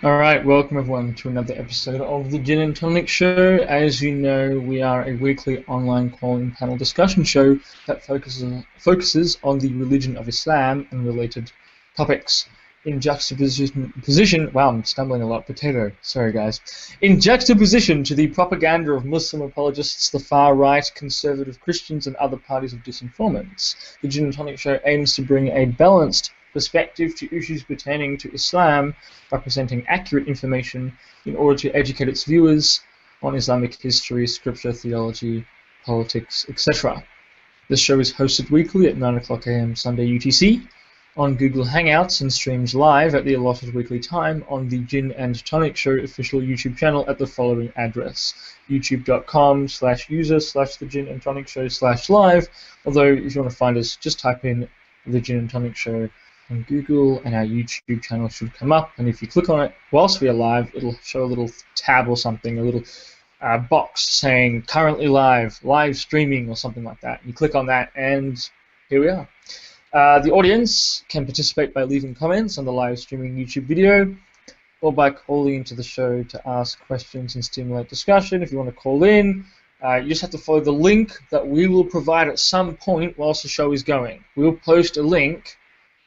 All right, welcome everyone to another episode of the Gin and Tonic Show. As you know, we are a weekly online calling panel discussion show that focuses on the religion of Islam and related topics. In juxtaposition, wow, I'm stumbling a lot. Potato, sorry guys. In juxtaposition to the propaganda of Muslim apologists, the far right, conservative Christians, and other parties of disinformants, the Gin and Tonic Show aims to bring a balanced perspective to issues pertaining to Islam by presenting accurate information in order to educate its viewers on Islamic history, scripture, theology, politics, etc. This show is hosted weekly at 9 o'clock AM Sunday UTC on Google Hangouts and streams live at the allotted weekly time on the Gin and Tonic Show official YouTube channel at the following address: youtube.com/user/the Gin and Tonic Show/live. Although if you want to find us, just type in the Gin and Tonic Show on Google and our YouTube channel should come up, and if you click on it whilst we are live, it'll show a little tab or something, a little box saying currently live streaming or something like that. You click on that and here we are. The audience can participate by leaving comments on the live streaming YouTube video or by calling into the show to ask questions and stimulate discussion. If you want to call in, you just have to follow the link that we will provide at some point whilst the show is going. We'll post a link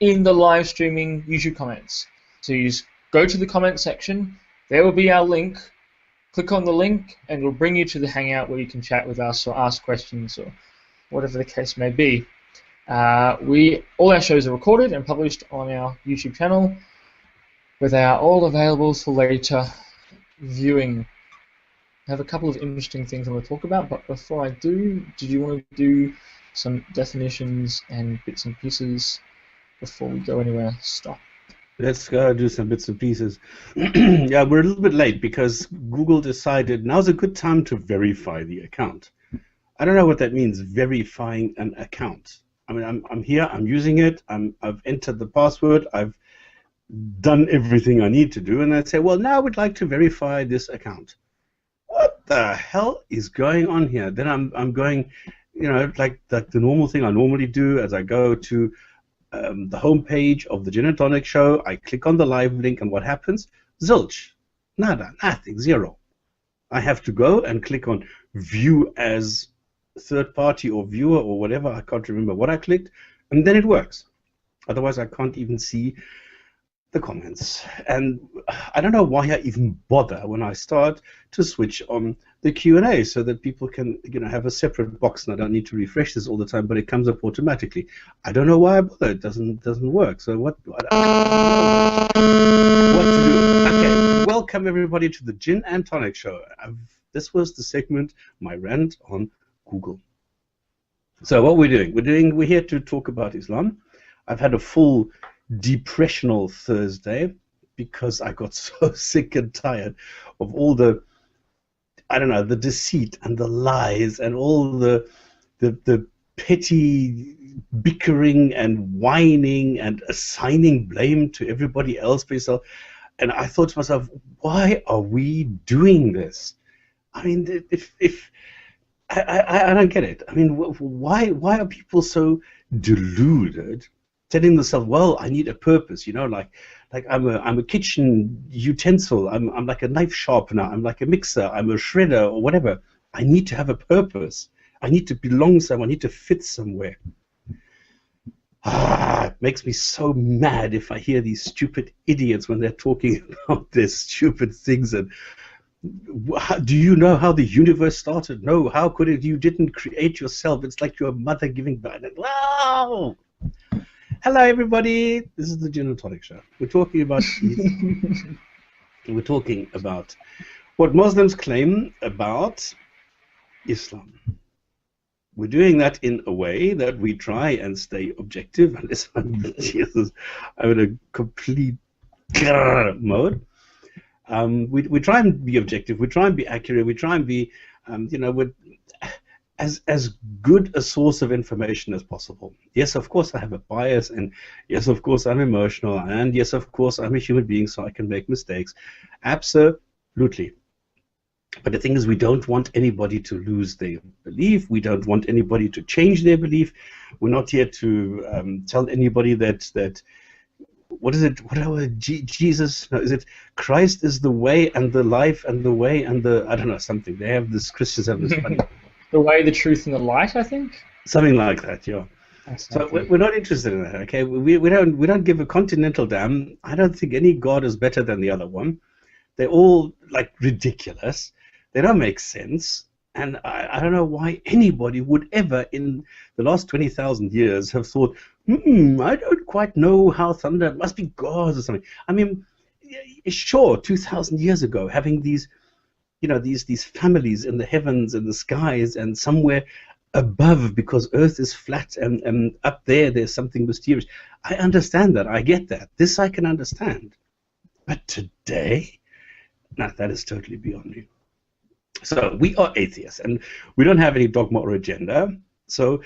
in the live streaming YouTube comments. So you just go to the comment section, there will be our link, click on the link, and it'll bring you to the Hangout where you can chat with us or ask questions or whatever the case may be. All our shows are recorded and published on our YouTube channel, with our all available for later viewing. I have a couple of interesting things I want to talk about, but before I do, did you want to do some definitions and bits and pieces before we go anywhere? Stop. Let's do some bits and pieces. Yeah, we're a little bit late because Google decided now's a good time to verify the account. I don't know what that means, verifying an account. I mean, I'm here, I'm using it, I've entered the password, I've done everything I need to do, and I say, well, now I would like to verify this account. What the hell is going on here? Then I'm going, you know, like the normal thing I normally do as I go to the home page of the Gin and Tonic Show. I click on the live link, and what happens? Zilch. Nada. Nothing. Zero. I have to go and click on View as Third Party or Viewer or whatever. I can't remember what I clicked, and then it works. Otherwise, I can't even see the comments. And I don't know why I even bother when I start to switch on the Q&A so that people can, you know, have a separate box, and I don't need to refresh this all the time, but it comes up automatically. I don't know why I bother. It doesn't work. So what to do? Okay, welcome everybody to the Gin and Tonic Show. This was the segment, my rant on Google. So what we're doing, we're here to talk about Islam. I've had a full depressional Thursday because I got so sick and tired of all the, I don't know, the deceit and the lies and all the petty bickering and whining and assigning blame to everybody else but yourself. And I thought to myself, why are we doing this? I mean, I don't get it. I mean, why are people so deluded, telling themselves, well, I need a purpose, you know, like I'm a kitchen utensil, I'm like a knife sharpener, I'm like a mixer, I'm a shredder or whatever. I need to have a purpose. I need to belong somewhere, I need to fit somewhere. It makes me so mad if I hear these stupid idiots when they're talking about their stupid things. And do you know how the universe started? No, how could it? You didn't create yourself. It's like your mother giving birth. Wow! Hello, everybody. This is the Gin and Tonic Show. We're talking about what Muslims claim about Islam. We're doing that in a way that we try and stay objective. Unless I'm in a complete mode. We try and be objective. We try and be accurate. We try and be, you know, as good a source of information as possible. Yes, of course, I have a bias, and yes, of course, I'm emotional, and yes, of course, I'm a human being, so I can make mistakes. Absolutely. But the thing is, we don't want anybody to lose their belief. We don't want anybody to change their belief. We're not here to tell anybody that what is it? Jesus? No, is it Christ is the way and the life and the way and the I don't know something. They have this Christians have this funny the way, the truth, and the light. I think something like that. Yeah. So we're not interested in that. Okay, we don't give a continental damn. I don't think any god is better than the other one. They're all like ridiculous. They don't make sense. And I don't know why anybody would ever in the last 20,000 years have thought, I don't quite know how thunder, it must be gods or something. I mean, sure, 2,000 years ago, having these, these families in the heavens and the skies and somewhere above because Earth is flat and up there's something mysterious. I understand that. I get that. This I can understand. But today, no, that is totally beyond me. So we are atheists, and we don't have any dogma or agenda. So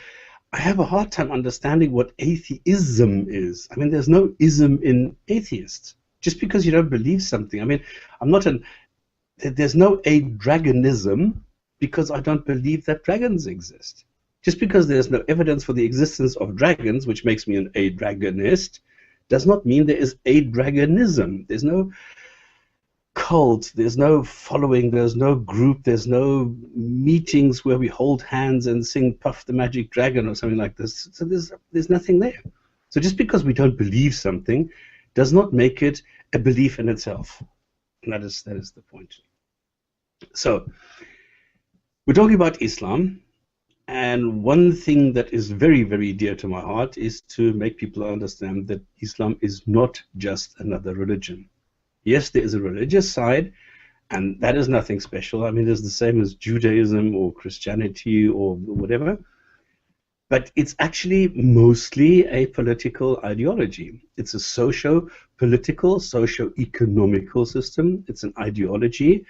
I have a hard time understanding what atheism is. I mean, there's no ism in atheists. Just because you don't believe something. I mean, there's no a-dragonism because I don't believe that dragons exist. Just because there's no evidence for the existence of dragons, which makes me an a-dragonist, does not mean there is a-dragonism. There's no cult, there's no following, there's no group, there's no meetings where we hold hands and sing Puff the Magic Dragon or something like this. So there's nothing there. So just because we don't believe something does not make it a belief in itself. And that is the point. So we're talking about Islam, and one thing that is very, very dear to my heart is to make people understand that Islam is not just another religion. Yes, there is a religious side, and that is nothing special. I mean, it's the same as Judaism or Christianity or whatever. But it's actually mostly a political ideology. It's a socio-political, socio-economical system. It's an ideology,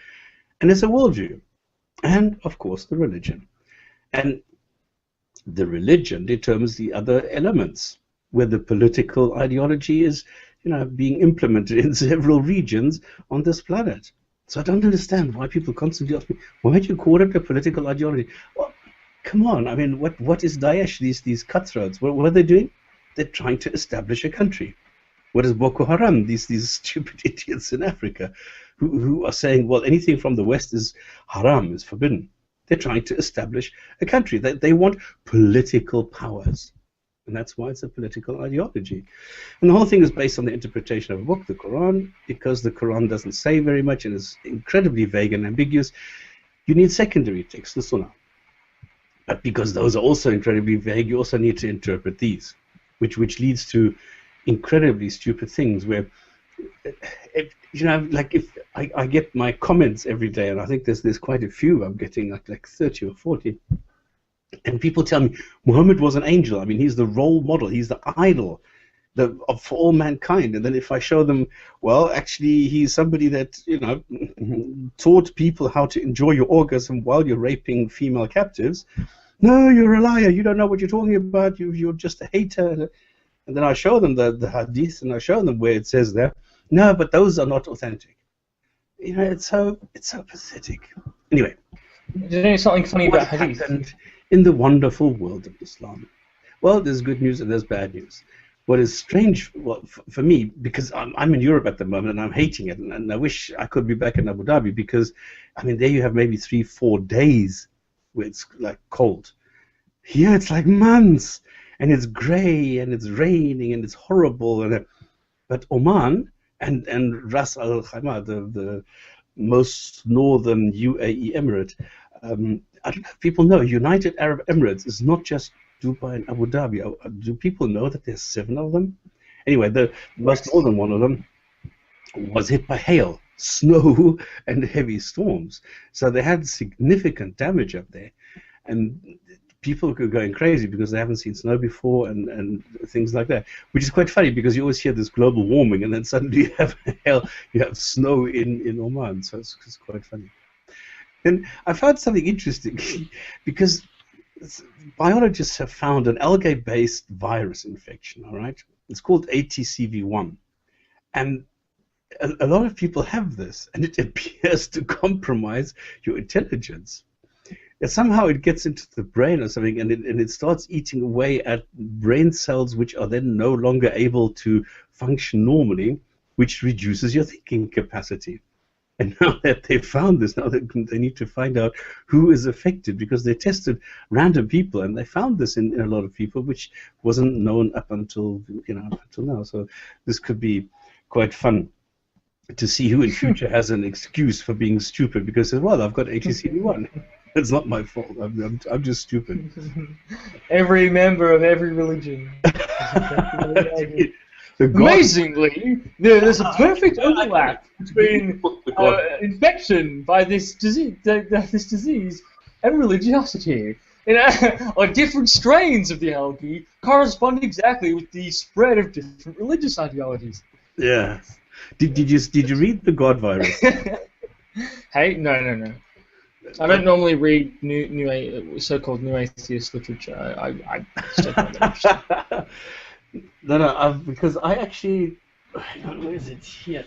and it's a worldview. And, of course, the religion. And the religion determines the other elements, where the political ideology is being implemented in several regions on this planet. So I don't understand why people constantly ask me, why do you call it a political ideology? Well, come on. I mean, what is Daesh, these cutthroats? What are they doing? They're trying to establish a country. What is Boko Haram? These stupid idiots in Africa who are saying, well, anything from the West is haram, is forbidden. They're trying to establish a country. They want political powers. And that's why it's a political ideology. And the whole thing is based on the interpretation of a book, the Quran, because the Quran doesn't say very much and is incredibly vague and ambiguous. You need secondary texts, the Sunnah. But because those are also incredibly vague, you also need to interpret these, which leads to incredibly stupid things where, if I get my comments every day, and I think there's quite a few. I'm getting like 30 or 40. And people tell me, Muhammad was an angel. I mean, he's the role model. He's the idol for all mankind. And then if I show them, well, actually, he's somebody that, taught people how to enjoy your orgasm while you're raping female captives. No, you're a liar. You don't know what you're talking about. You're just a hater. And then I show them the Hadith, and I show them where it says there. No, but those are not authentic. It's so pathetic. Anyway. Is there something funny about Hadith? In the wonderful world of Islam. Well, there's good news and there's bad news. What is strange, for me, because I'm in Europe at the moment and I'm hating it, and I wish I could be back in Abu Dhabi because, I mean, there you have maybe 3-4 days where it's like cold. Here it's like months, and it's grey and it's raining and it's horrible. But Oman and Ras Al Khaimah, the most northern UAE emirate, I don't know if people know, United Arab Emirates is not just Dubai and Abu Dhabi. Do people know that there's 7 of them? Anyway, the most northern one of them was hit by hail, snow, and heavy storms. So they had significant damage up there. And people are going crazy because they haven't seen snow before and things like that, which is quite funny because you always hear this global warming and then suddenly you have hail, you have snow in Oman. So it's quite funny. And I found something interesting because biologists have found an algae-based virus infection, all right? It's called ATCV1. And a lot of people have this, and it appears to compromise your intelligence. somehow it gets into the brain or something, and it starts eating away at brain cells, which are then no longer able to function normally, which reduces your thinking capacity. And now that they've found this, now they need to find out who is affected, because they tested random people and they found this in a lot of people, which wasn't known up until now. So this could be quite fun to see who in future has an excuse for being stupid, because, well, I've got HCCD1. It's not my fault. I'm just stupid. Every member of every religion. Amazingly, there's a perfect overlap between infection by this disease and religiosity. Or different strains of the algae correspond exactly with the spread of different religious ideologies. Yeah. Did you read the God virus? Hey, no. I don't normally read so-called new atheist literature. I just don't find that interesting. No, because I actually, where is it here?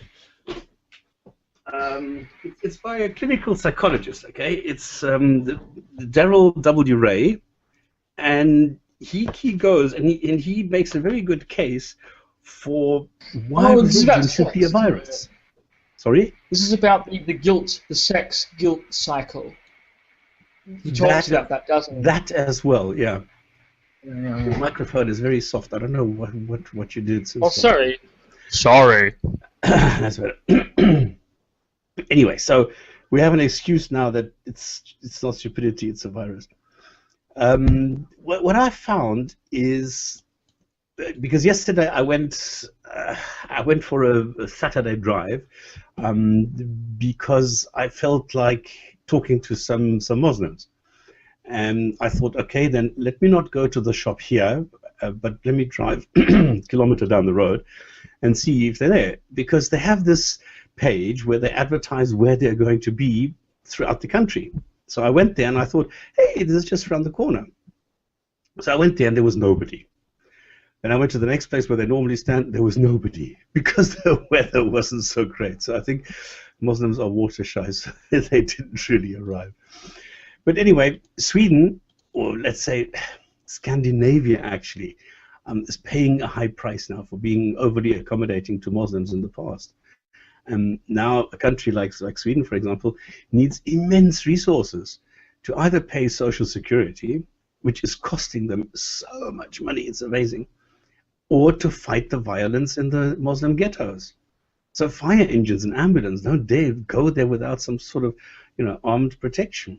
It's by a clinical psychologist. Okay, it's Daryl W. Ray, and he goes and he makes a very good case for why religion should be a virus. Sorry? This is about the sex guilt cycle. He talks about that, doesn't he? That as well, yeah. The microphone is very soft. I don't know what you did. Oh, sorry. Sorry. That's better. Anyway, so we have an excuse now that it's not stupidity, it's a virus. What I found is, because yesterday I went for a Saturday drive because I felt like talking to some Muslims. And I thought, okay, then let me not go to the shop here, but let me drive a kilometer down the road and see if they're there. Because they have this page where they advertise where they're going to be throughout the country. So I went there and I thought, hey, this is just around the corner. So I went there and there was nobody. And I went to the next place where they normally stand, there was nobody, because the weather wasn't so great. So I think Muslims are water shy, so they didn't really arrive. But anyway, Sweden, or let's say Scandinavia actually, is paying a high price now for being overly accommodating to Muslims in the past. And now a country like Sweden, for example, needs immense resources to either pay social security, which is costing them so much money, it's amazing, or to fight the violence in the Muslim ghettos. So fire engines and ambulance don't dare go there without some sort of, armed protection.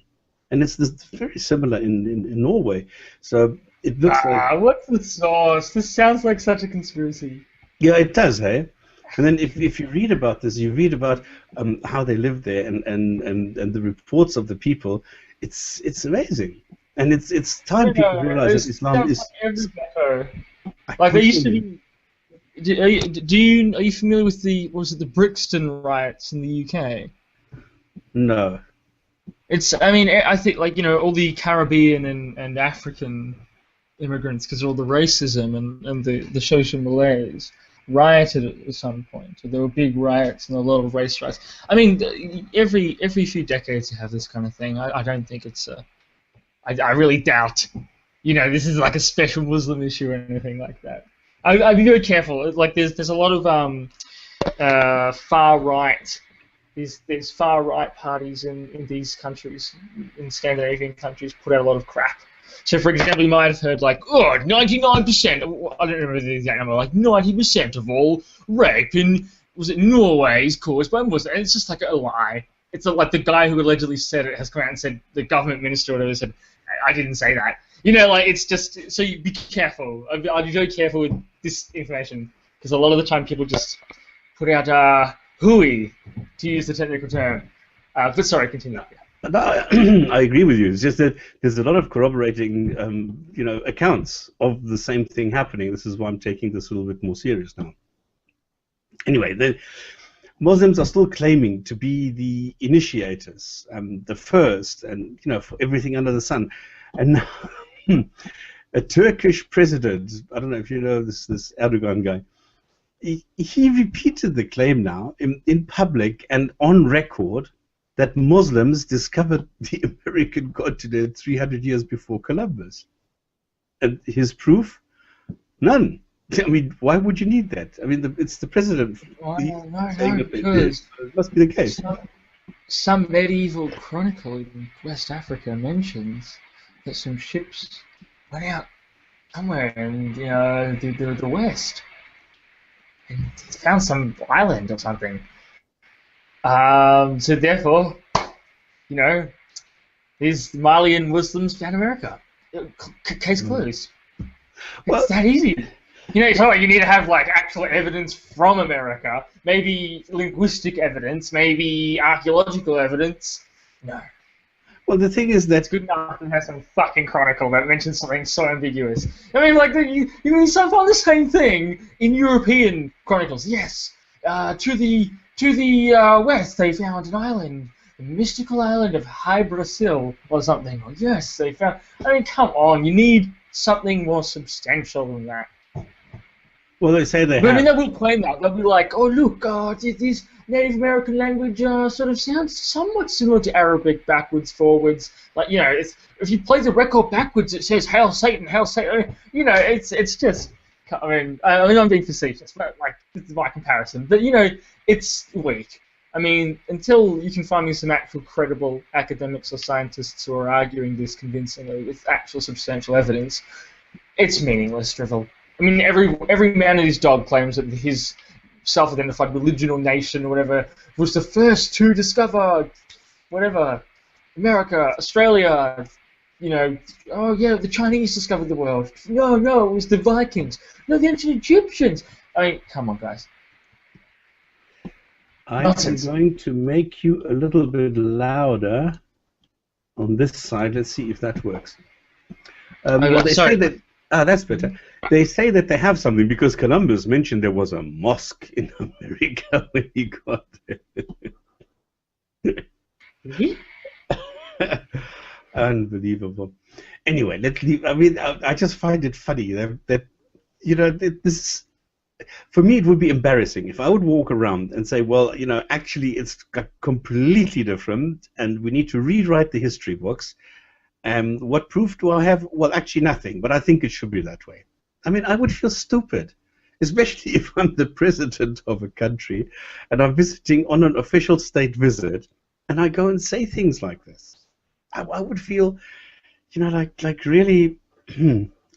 And it's very similar in Norway. So it looks like... what's the source? This sounds like such a conspiracy. Yeah, it does, hey? And then if you read about this, you read about how they live there and the reports of the people, it's amazing. And it's time people realize that Islam is... Like they used to be... Are you familiar with the Brixton riots in the UK? No. I think all the Caribbean and African immigrants, because of all the racism and the social malaise, rioted at some point. So there were big riots and a lot of race riots. I mean, every few decades you have this kind of thing. I don't think it's I really doubt, this is like a special Muslim issue or anything like that. I'd be very careful. Like there's a lot of far right. There's far right parties in these countries, in Scandinavian countries, put out a lot of crap. So, for example, you might have heard 99%. I don't remember the exact number. 90% of all rape in Norway is caused by Muslims. And it's just like a lie. It's like the guy who allegedly said it has come out and said, the government minister or whatever said, I didn't say that. It's just, so you be careful. I'd be very careful with this information, because a lot of the time people just put out hooey, to use the technical term. But sorry, continue. No, I agree with you. It's just that there's a lot of corroborating, accounts of the same thing happening. This is why I'm taking this a little bit more serious now. Anyway, the Muslims are still claiming to be the initiators, the first, and for everything under the sun. And now, a Turkish president, I don't know if you know this Erdogan guy, he repeated the claim now in public and on record that Muslims discovered the American continent 300 years before Columbus. And his proof? None. I mean, why would you need that? I mean, it's the president saying that they did. So it must be the case. Some medieval chronicle in West Africa mentions that some ships went out somewhere in the west and found some island or something. So therefore, these Malian Muslims found America. Case closed. It's that easy. It's not like you need to have actual evidence from America, maybe linguistic evidence, maybe archaeological evidence. No. Well, the thing is that it's good enough to have some fucking chronicle that mentions something so ambiguous. I mean, you find the same thing in European chronicles. Yes, to the west they found an island, the mystical island of High Brasil or something. Or, yes, they found. I mean, come on, you need something more substantial than that. Well, they say they have. I mean, they will claim that. They'll be like, oh, look, this Native American language sort of sounds somewhat similar to Arabic backwards, forwards. If you play the record backwards, it says, Hail Satan, Hail Satan. It's just, I mean, I'm being facetious, but, this is my comparison. But, it's weak. I mean, until you can find me some actual credible academics or scientists who are arguing this convincingly with actual substantial evidence, it's meaningless drivel. I mean, every man and his dog claims that his self-identified religion or nation or whatever was the first to discover whatever, America, Australia, oh yeah, the Chinese discovered the world. No, it was the Vikings. No, the ancient Egyptians. I mean, come on, guys. I'm going to make you a little bit louder on this side. Let's see if that works. They say that. That's better. They say that they have something because Columbus mentioned there was a mosque in America when he got there. Really? Unbelievable. Anyway, let's leave. I mean, I just find it funny that this. For me, it would be embarrassing if I would walk around and say, well, actually, it's completely different, and we need to rewrite the history books. What proof do I have? Well, actually nothing, but I think it should be that way. I mean, I would feel stupid, especially if I'm the president of a country and I'm visiting on an official state visit and I go and say things like this. I would feel, like really,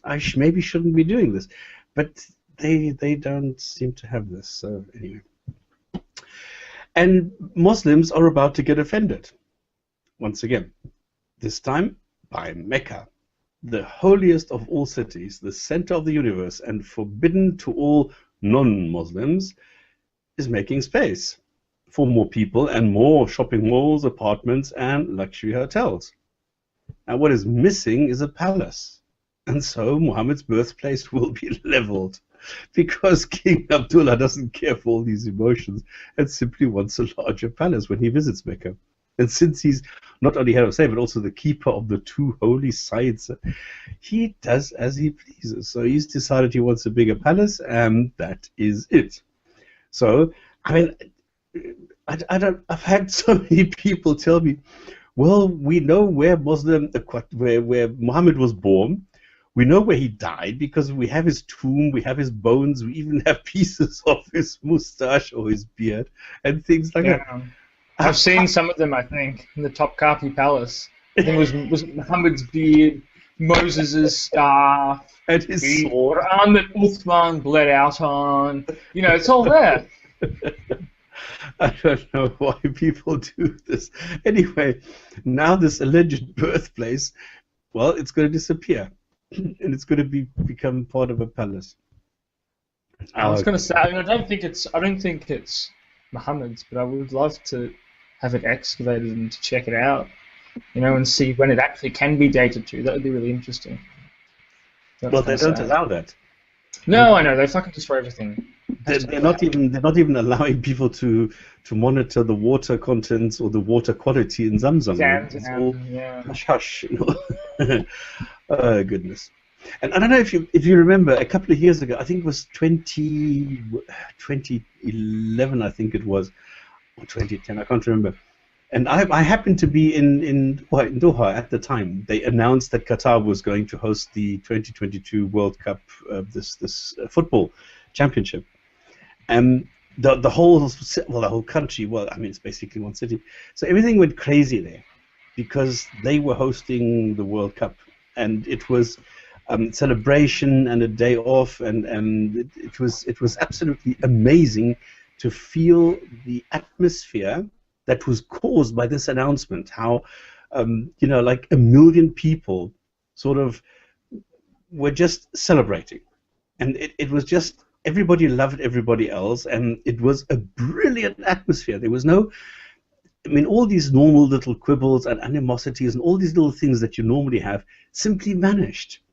I maybe shouldn't be doing this. But they don't seem to have this, so anyway. And Muslims are about to get offended, once again. This time, by Mecca, the holiest of all cities, the center of the universe, and forbidden to all non-Muslims, is making space for more people and more shopping malls, apartments, and luxury hotels. Now, what is missing is a palace. And so Muhammad's birthplace will be leveled because King Abdullah doesn't care for all these emotions and simply wants a larger palace when he visits Mecca. And since he's not only head of state, but also the keeper of the two holy sites, he does as he pleases. So he's decided he wants a bigger palace, and that is it. So, I mean, I've had so many people tell me, well, we know where where Muhammad was born. We know where he died because we have his tomb, we have his bones, we even have pieces of his mustache or his beard and things like that. I've seen some of them, I think, in the Topkapi Palace. I think it was Muhammad's beard, Moses' staff, and his sword. Quran that Uthman bled out on. It's all there. I don't know why people do this. Anyway, now this alleged birthplace, well, it's going to disappear. And it's going to become part of a palace. I was going to say, I don't think it's Muhammad's, but I would love to have it excavated and to check it out, and see when it actually can be dated to. That would be really interesting. Well, they don't allow that. No, I know, they fucking destroy everything. They're not even allowing people to monitor the water contents or the water quality in Zamzam. It's all hush. Oh goodness. And I don't know if you remember a couple of years ago, I think it was 2011, I think it was, or 2010, I can't remember. And I happened to be in Doha at the time. They announced that Qatar was going to host the 2022 World Cup, this football championship. And the whole country, well, I mean, it's basically one city. So everything went crazy there because they were hosting the World Cup, and it was celebration and a day off, and it was absolutely amazing to feel the atmosphere that was caused by this announcement. How like 1 million people sort of were just celebrating, and it was just everybody loved everybody else, and it was a brilliant atmosphere. There was no, I mean, all these normal little quibbles and animosities and all these little things that you normally have simply vanished.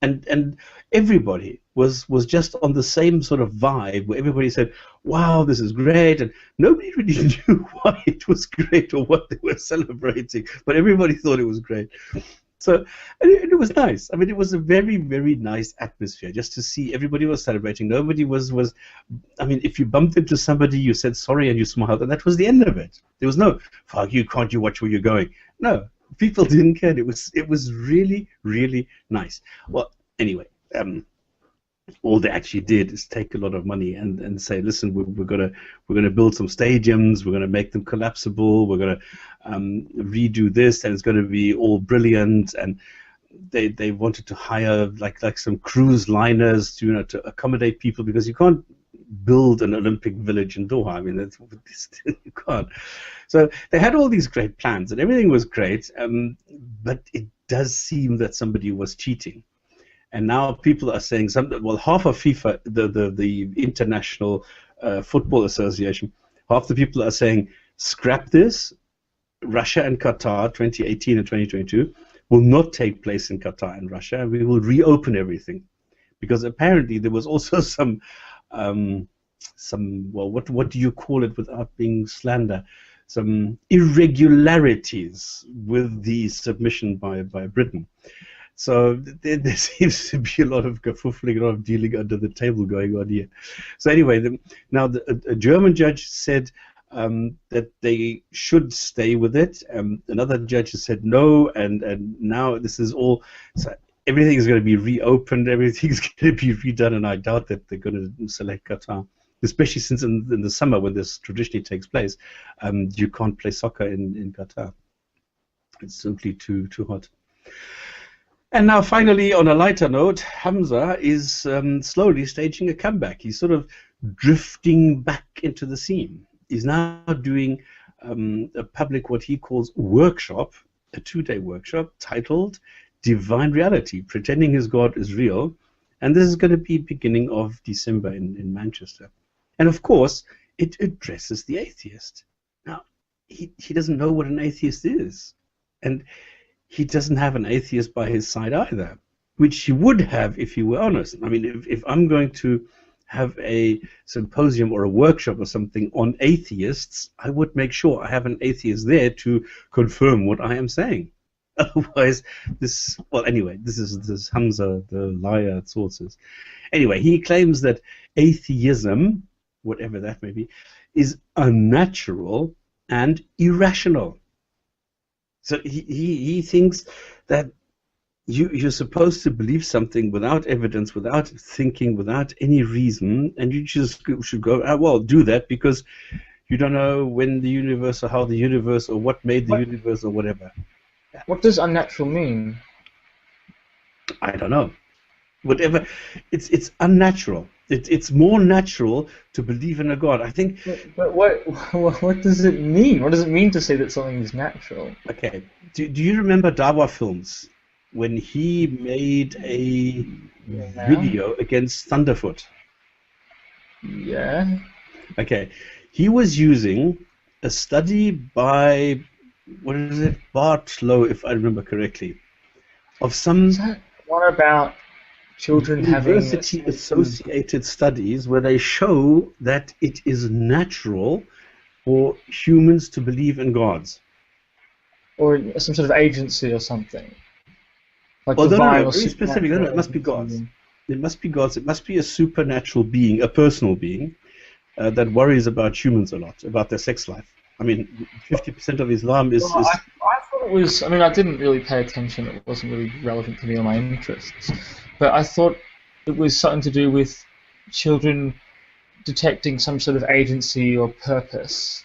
And everybody was just on the same sort of vibe where everybody said, wow, this is great, and nobody really knew why it was great or what they were celebrating, but everybody thought it was great. So it was nice. I mean, it was a very, very nice atmosphere just to see everybody was celebrating. Nobody was I mean, if you bumped into somebody, you said sorry and you smiled, and that was the end of it. There was no, fuck you, can't you watch where you're going? No. People didn't care. It was really, really nice. Well, anyway, all they actually did is take a lot of money and say, listen, we're gonna build some stadiums, we're gonna make them collapsible, we're gonna redo this, and it's gonna be all brilliant. And they wanted to hire like some cruise liners to to accommodate people, because you can't build an Olympic village in Doha. I mean, you can't. So they had all these great plans, and everything was great, but it does seem that somebody was cheating. And now people are saying half of FIFA, the International Football Association, half the people are saying, scrap this. Russia and Qatar 2018 and 2022 will not take place in Qatar and Russia, and we will reopen everything. Because apparently there was also some what do you call it without being slander? Some irregularities with the submission by Britain. So there seems to be a lot of kerfuffling, a lot of dealing under the table going on here. So anyway, now a German judge said that they should stay with it. Another judge has said no, and now this is all. So everything is going to be reopened. Everything's going to be redone, and I doubt that they're going to select Qatar. Especially since in the summer, when this traditionally takes place, you can't play soccer in Qatar. It's simply too hot. And now, finally, on a lighter note, Hamza is slowly staging a comeback. He's sort of drifting back into the scene. He's now doing a public, what he calls workshop, a 2-day workshop titled Divine Reality, Pretending His God is Real. And this is going to be beginning of December in Manchester. And of course, it addresses the atheist. Now, he doesn't know what an atheist is. And he doesn't have an atheist by his side either, which he would have if he were honest. I mean, if I'm going to have a symposium or a workshop or something on atheists, I would make sure I have an atheist there to confirm what I am saying. Otherwise, this is Hamza, the liar Tzortzis. Anyway, he claims that atheism, whatever that may be, is unnatural and irrational. So he thinks that you're supposed to believe something without evidence, without thinking, without any reason, and you just should go, well, do that because you don't know when the universe or how the universe or what made the universe or whatever. What does unnatural mean? I don't know. Whatever, it's unnatural. It's more natural to believe in a God. I think. But what does it mean? What does it mean to say that something is natural? Okay. Do you remember Dawa Films when he made a video against Thunderfoot? Yeah. Okay. He was using a study by Bartlow, if I remember correctly, of some. Is that one about children having university-associated studies where they show that it is natural for humans to believe in gods, or some sort of agency or something? Like very specific. No, it must be gods. It must be gods. It must be a supernatural being, a personal being that worries about humans a lot, about their sex life. I mean, 50% of Islam is. Well, I thought it was. I mean, I didn't really pay attention. It wasn't really relevant to me or my interests. But I thought it was something to do with children detecting some sort of agency or purpose.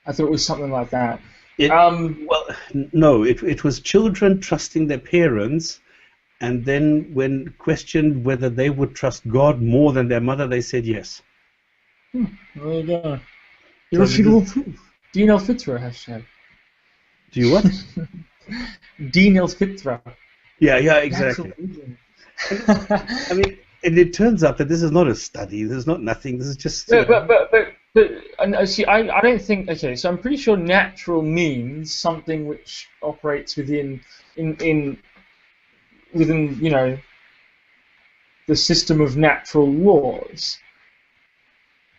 I thought it was something like that. Well, no, it was children trusting their parents, and then when questioned whether they would trust God more than their mother, they said yes. There you go. Irrefutable proof. Din al-Fitra hashtag. Do you what? Din al-Fitra. Yeah, exactly. I mean, and it turns out that this is not a study. This is not nothing. This is just. But see, I don't think. Okay, so I'm pretty sure natural means something which operates within the system of natural laws.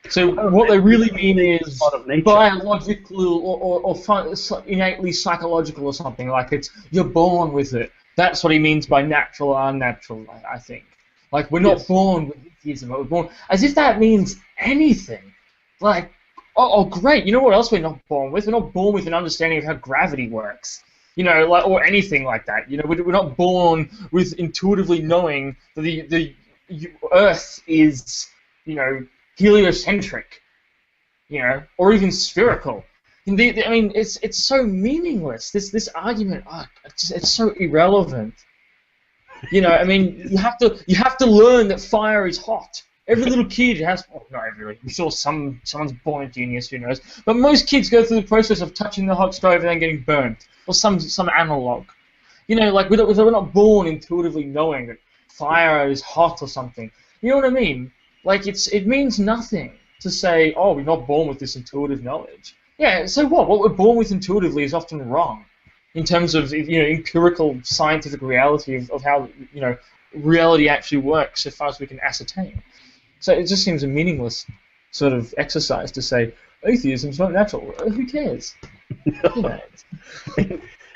So what they really mean is biological or innately psychological or something, like you're born with it. That's what he means by natural or unnatural, I think. Like, we're not born with atheism, we're born as if that means anything. Like, oh great, you know what else we're not born with? We're not born with an understanding of how gravity works. Or anything like that. We're not born with intuitively knowing that the Earth is, heliocentric, or even spherical. I mean, it's so meaningless. This argument, it's so irrelevant. I mean, you have to learn that fire is hot. Every little kid has, not every. I'm sure someone's born a genius, who knows. But most kids go through the process of touching the hot stove and then getting burnt, or some analog. Like we're not born intuitively knowing that fire is hot or something. You know what I mean? Like it means nothing to say, oh, we're not born with this intuitive knowledge. Yeah, so what? What we're born with intuitively is often wrong, in terms of empirical scientific reality of how reality actually works, so far as we can ascertain. So it just seems a meaningless sort of exercise to say atheism's not natural. Who cares?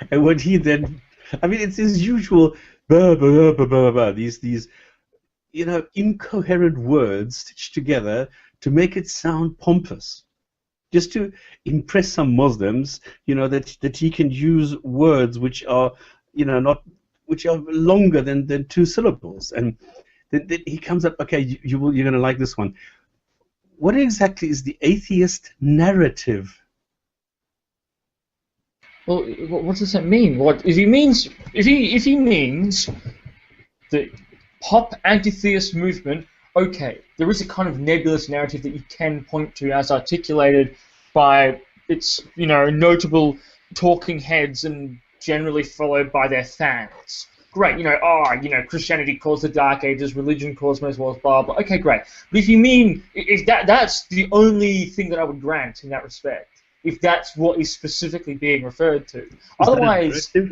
And when he then, I mean, it's his usual these incoherent words stitched together to make it sound pompous, just to impress some Muslims, that he can use words which are which are longer than 2 syllables, and then he comes up. Okay, you're going to like this one. What exactly is the atheist narrative? Well, what does that mean? What if he means? If he means the pop anti-theist movement, okay, there is a kind of nebulous narrative that you can point to as articulated by its notable talking heads and generally followed by their fans. Great, Christianity caused the Dark Ages, religion caused most wars, blah, blah. Okay, great. But if you mean, if that's the only thing that I would grant in that respect, if that's what is specifically being referred to. Otherwise, if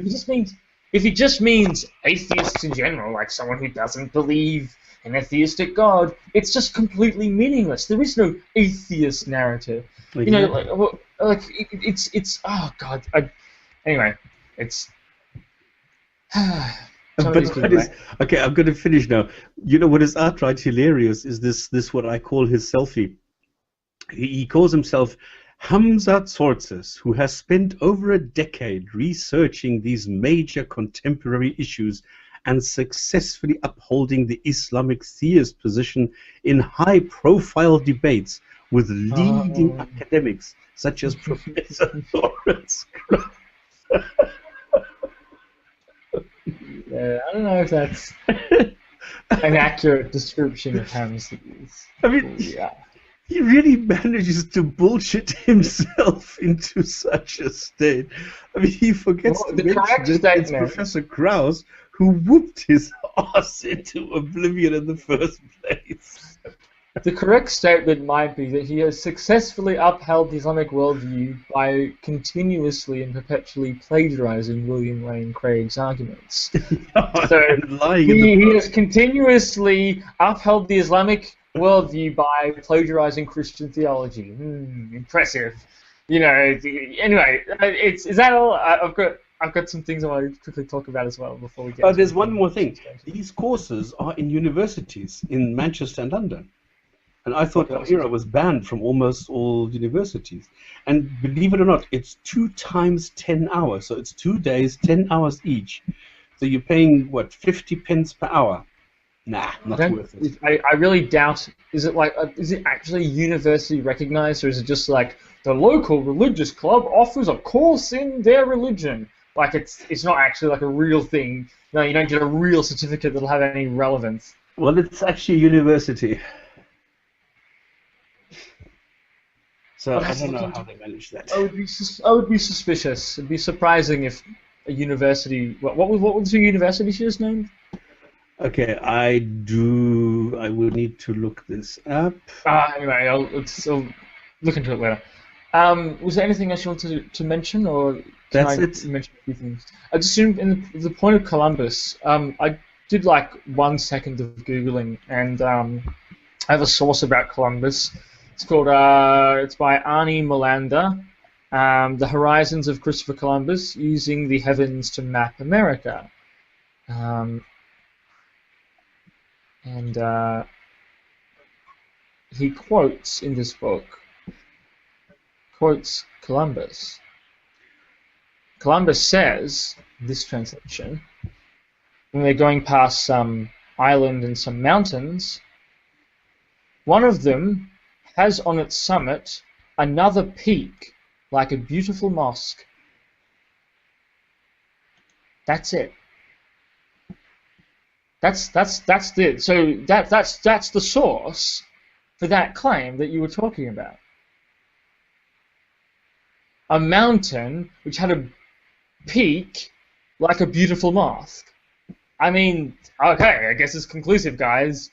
it just means atheists in general, like someone who doesn't believe in a theistic God, it's just completely meaningless. There is no atheist narrative. It's oh God. Anyway, it's. Okay, I'm going to finish now. What is outright hilarious is this what I call his selfie. He calls himself Hamza Tzortzis, who has spent over a decade researching these major contemporary issues and successfully upholding the Islamic theist position in high-profile debates with leading academics such as Professor Lawrence Krauss. I don't know if that's an accurate description of Hamza. I mean, he really manages to bullshit himself into such a state. I mean, he forgets to mention that it's Professor Krauss who whooped his ass into oblivion in the first place. The correct statement might be that he has successfully upheld the Islamic worldview by continuously and perpetually plagiarizing William Lane Craig's arguments. So he has continuously upheld the Islamic worldview by plagiarizing Christian theology. Impressive. Anyway, is that all? I've got some things I want to quickly talk about as well before we get. There's one more thing. These courses are in universities in Manchester and London. And I thought Al-Aqsa was banned from almost all universities. And believe it or not, it's 2 times 10 hours. So it's 2 days, 10 hours each. So you're paying, what, 50 pence per hour? Nah, not worth it. I really doubt. Is it actually university recognized, or is it just like the local religious club offers a course in their religion? Like it's not actually like a real thing. No, you don't get a real certificate that'll have any relevance. Well, it's actually a university. So I don't know how they managed that. I would be suspicious. It'd be surprising if a university. What was the university she just named? Okay, I will need to look this up. Anyway, I'll look into it later. Was there anything else you wanted to mention, or that's it? Mention a few things. I just assumed in the point of Columbus, I did like 1 second of googling, and I have a source about Columbus. It's called it's by Arnie Molander, The Horizons of Christopher Columbus Using the Heavens to Map America. And he quotes in this book, quotes Columbus. Columbus says, this translation, when they're going past some island and some mountains, one of them has on its summit another peak like a beautiful mosque. That's it. That's it. So that's the source for that claim that you were talking about. A mountain which had a peak like a beautiful mosque. I mean, okay, I guess it's conclusive, guys.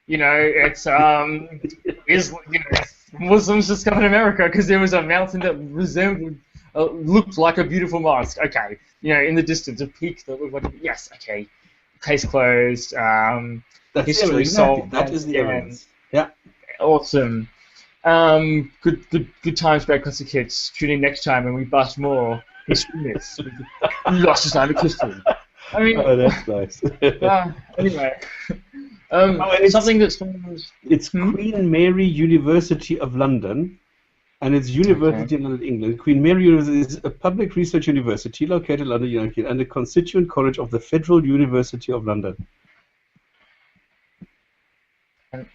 You know, it's Muslims discovered America because there was a mountain that resembled, looked like a beautiful mosque. Okay, you know, in the distance, a peak that looked like. Yes, okay. Case closed. That's history solved. That is the evidence. Yeah. Awesome. Good times, great classic hits. Tune in next time when we bust more history myths. Lost Islamic history. I mean, oh, that's nice. Anyway, something that sounds. It's Queen Mary University of London, and it's University of London, England. Queen Mary University is a public research university located in London, United Kingdom, and a constituent college of the Federal University of London.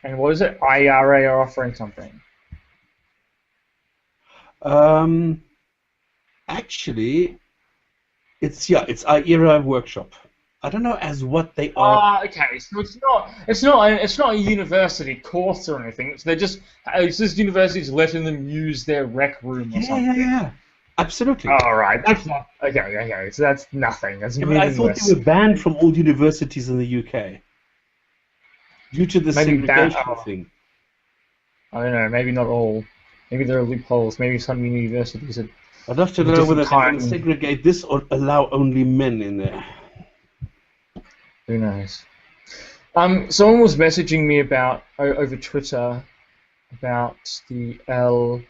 And what is it? IRA are offering something. Actually, it's IRA workshop. I don't know as what they are. Okay. So it's not a university course or anything. It's this university's letting them use their rec room or something. Yeah. Absolutely. All right. That's not okay. So that's nothing. That's I thought they were banned from all universities in the UK due to the segregation thing. I don't know. Maybe not all. Maybe there are loopholes. Maybe some universities are. I'd love to know whether they can segregate this or allow only men in there. Who knows? Someone was messaging me about over Twitter about the Al-Aqsa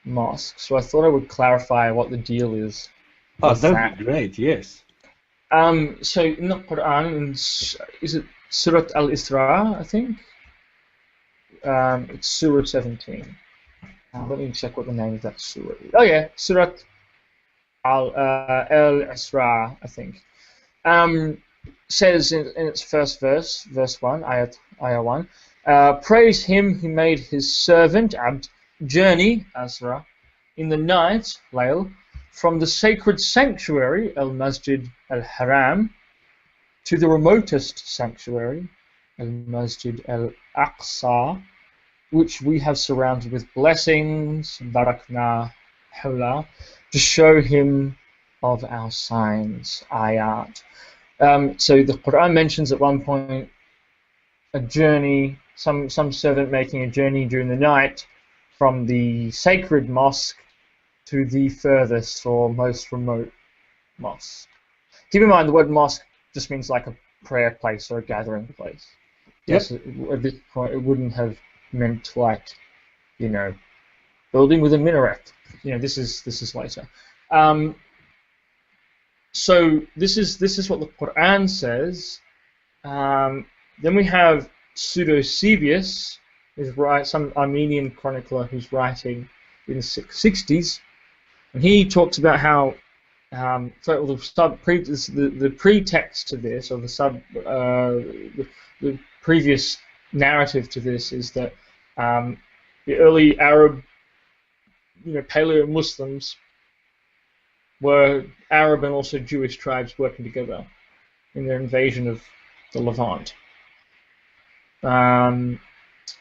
Mosque, so I thought I would clarify what the deal is. Oh, that would be great. Yes. So in the Quran, is it Surat Al-Isra? I think it's Surah 17. Let me check what the name of that surah is. Oh yeah, Surat Al-Isra, I think. Says in its first verse 1, ayah 1, praise him who made his servant Abd journey, Asra, in the night, Layl, from the sacred sanctuary, Al-Masjid Al-Haram, to the remotest sanctuary, Al-Masjid Al-Aqsa, which we have surrounded with blessings, Barakna Hawla, to show him of our signs, ayat. So the Quran mentions at one point a journey, some servant making a journey during the night from the sacred mosque to the furthest or most remote mosque. Keep in mind the word mosque just means like a prayer place or a gathering place. Yep. Yes, at this point it wouldn't have meant like, you know, building with a minaret. You know, this is later. So this is what the Quran says. Then we have Pseudo-Eusebius, some Armenian chronicler who's writing in the 660s, and he talks about how the pretext to this, or the previous narrative to this, is that the early Arab, Paleo-Muslims were Arab and also Jewish tribes working together in their invasion of the Levant. And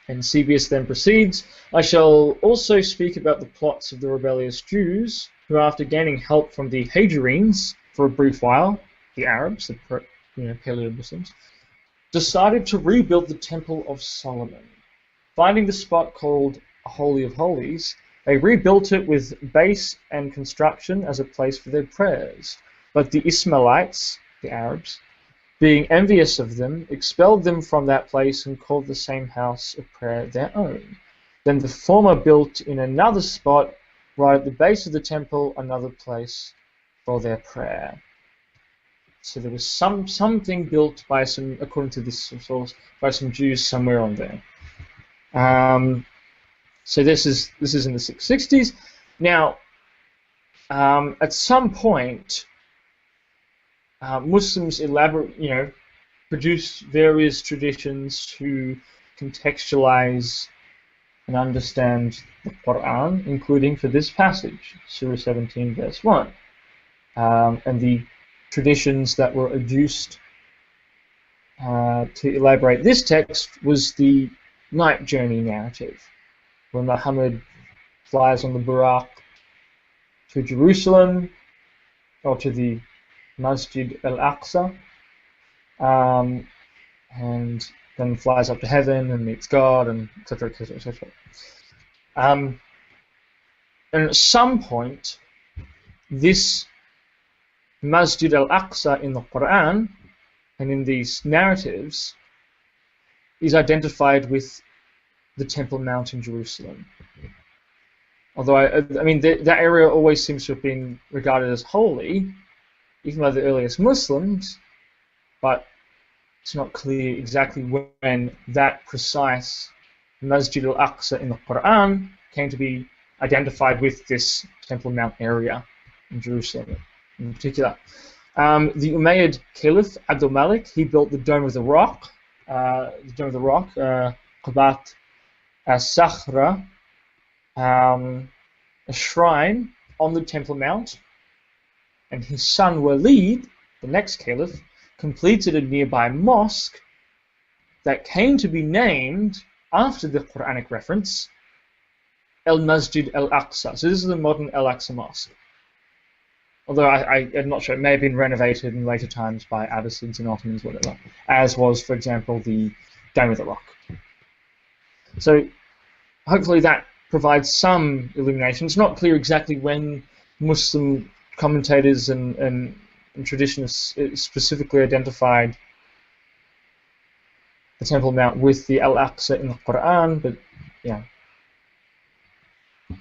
Eusebius then proceeds, I shall also speak about the plots of the rebellious Jews, who after gaining help from the Hajarenes for a brief while, the Arabs, the Paleo-Muslims, decided to rebuild the Temple of Solomon. Finding the spot called Holy of Holies, they rebuilt it with base and construction as a place for their prayers. But the Ismailites, the Arabs, being envious of them, expelled them from that place and called the same house of prayer their own. Then the former built in another spot, right at the base of the temple, another place for their prayer. So there was something built by some, according to this source, by some Jews somewhere on there. So this is in the 660s. Now, at some point, Muslims produce various traditions to contextualize and understand the Quran, including for this passage, Surah 17, verse 1. And the traditions that were adduced to elaborate this text was the night journey narrative, where Muhammad flies on the Buraq to Jerusalem, or to the Masjid Al-Aqsa, and then flies up to heaven and meets God, and etc., etc., etc. And at some point, this Masjid Al-Aqsa in the Quran and in these narratives is identified with the Temple Mount in Jerusalem. Although, I mean, that area always seems to have been regarded as holy, even by the earliest Muslims, but it's not clear exactly when that precise Masjid al-Aqsa in the Quran came to be identified with this Temple Mount area in Jerusalem in particular. The Umayyad Caliph Abdul Malik, he built the Dome of the Rock, Qabat as-Sakhra, a shrine on the Temple Mount, and his son Walid, the next caliph, completed a nearby mosque that came to be named after the Quranic reference, Al-Masjid Al-Aqsa. So this is the modern Al-Aqsa Mosque. Although I'm not sure, it may have been renovated in later times by Abbasids and Ottomans, whatever, as was, for example, the Dome of the Rock. So hopefully that provides some illumination. It's not clear exactly when Muslim commentators and traditions specifically identified the Temple Mount with the Al-Aqsa in the Quran, but yeah,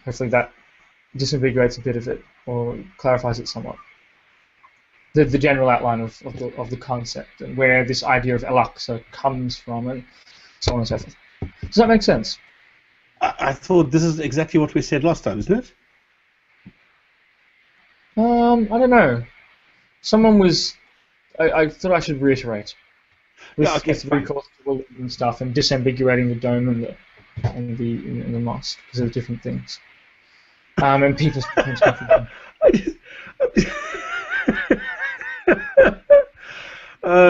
hopefully that disambiguates a bit of it or clarifies it somewhat. The general outline of the concept and where this idea of Al-Aqsa comes from and so on and so forth. Does that make sense? I thought this is exactly what we said last time, isn't it? I don't know. Someone was. I thought I should reiterate. With recourse and stuff, and disambiguating the dome and the mosque because they're different things. And people.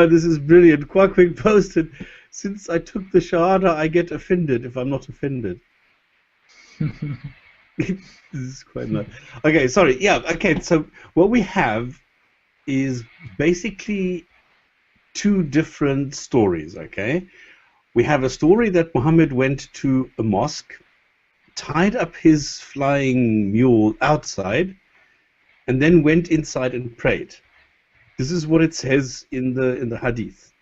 This is brilliant. Quackwick posted, since I took the Shahada, I get offended if I'm not offended. This is quite nice. Okay, sorry. Yeah, okay, so what we have is basically two different stories, okay? We have a story that Muhammad went to a mosque, tied up his flying mule outside, and then went inside and prayed. This is what it says in the Hadith.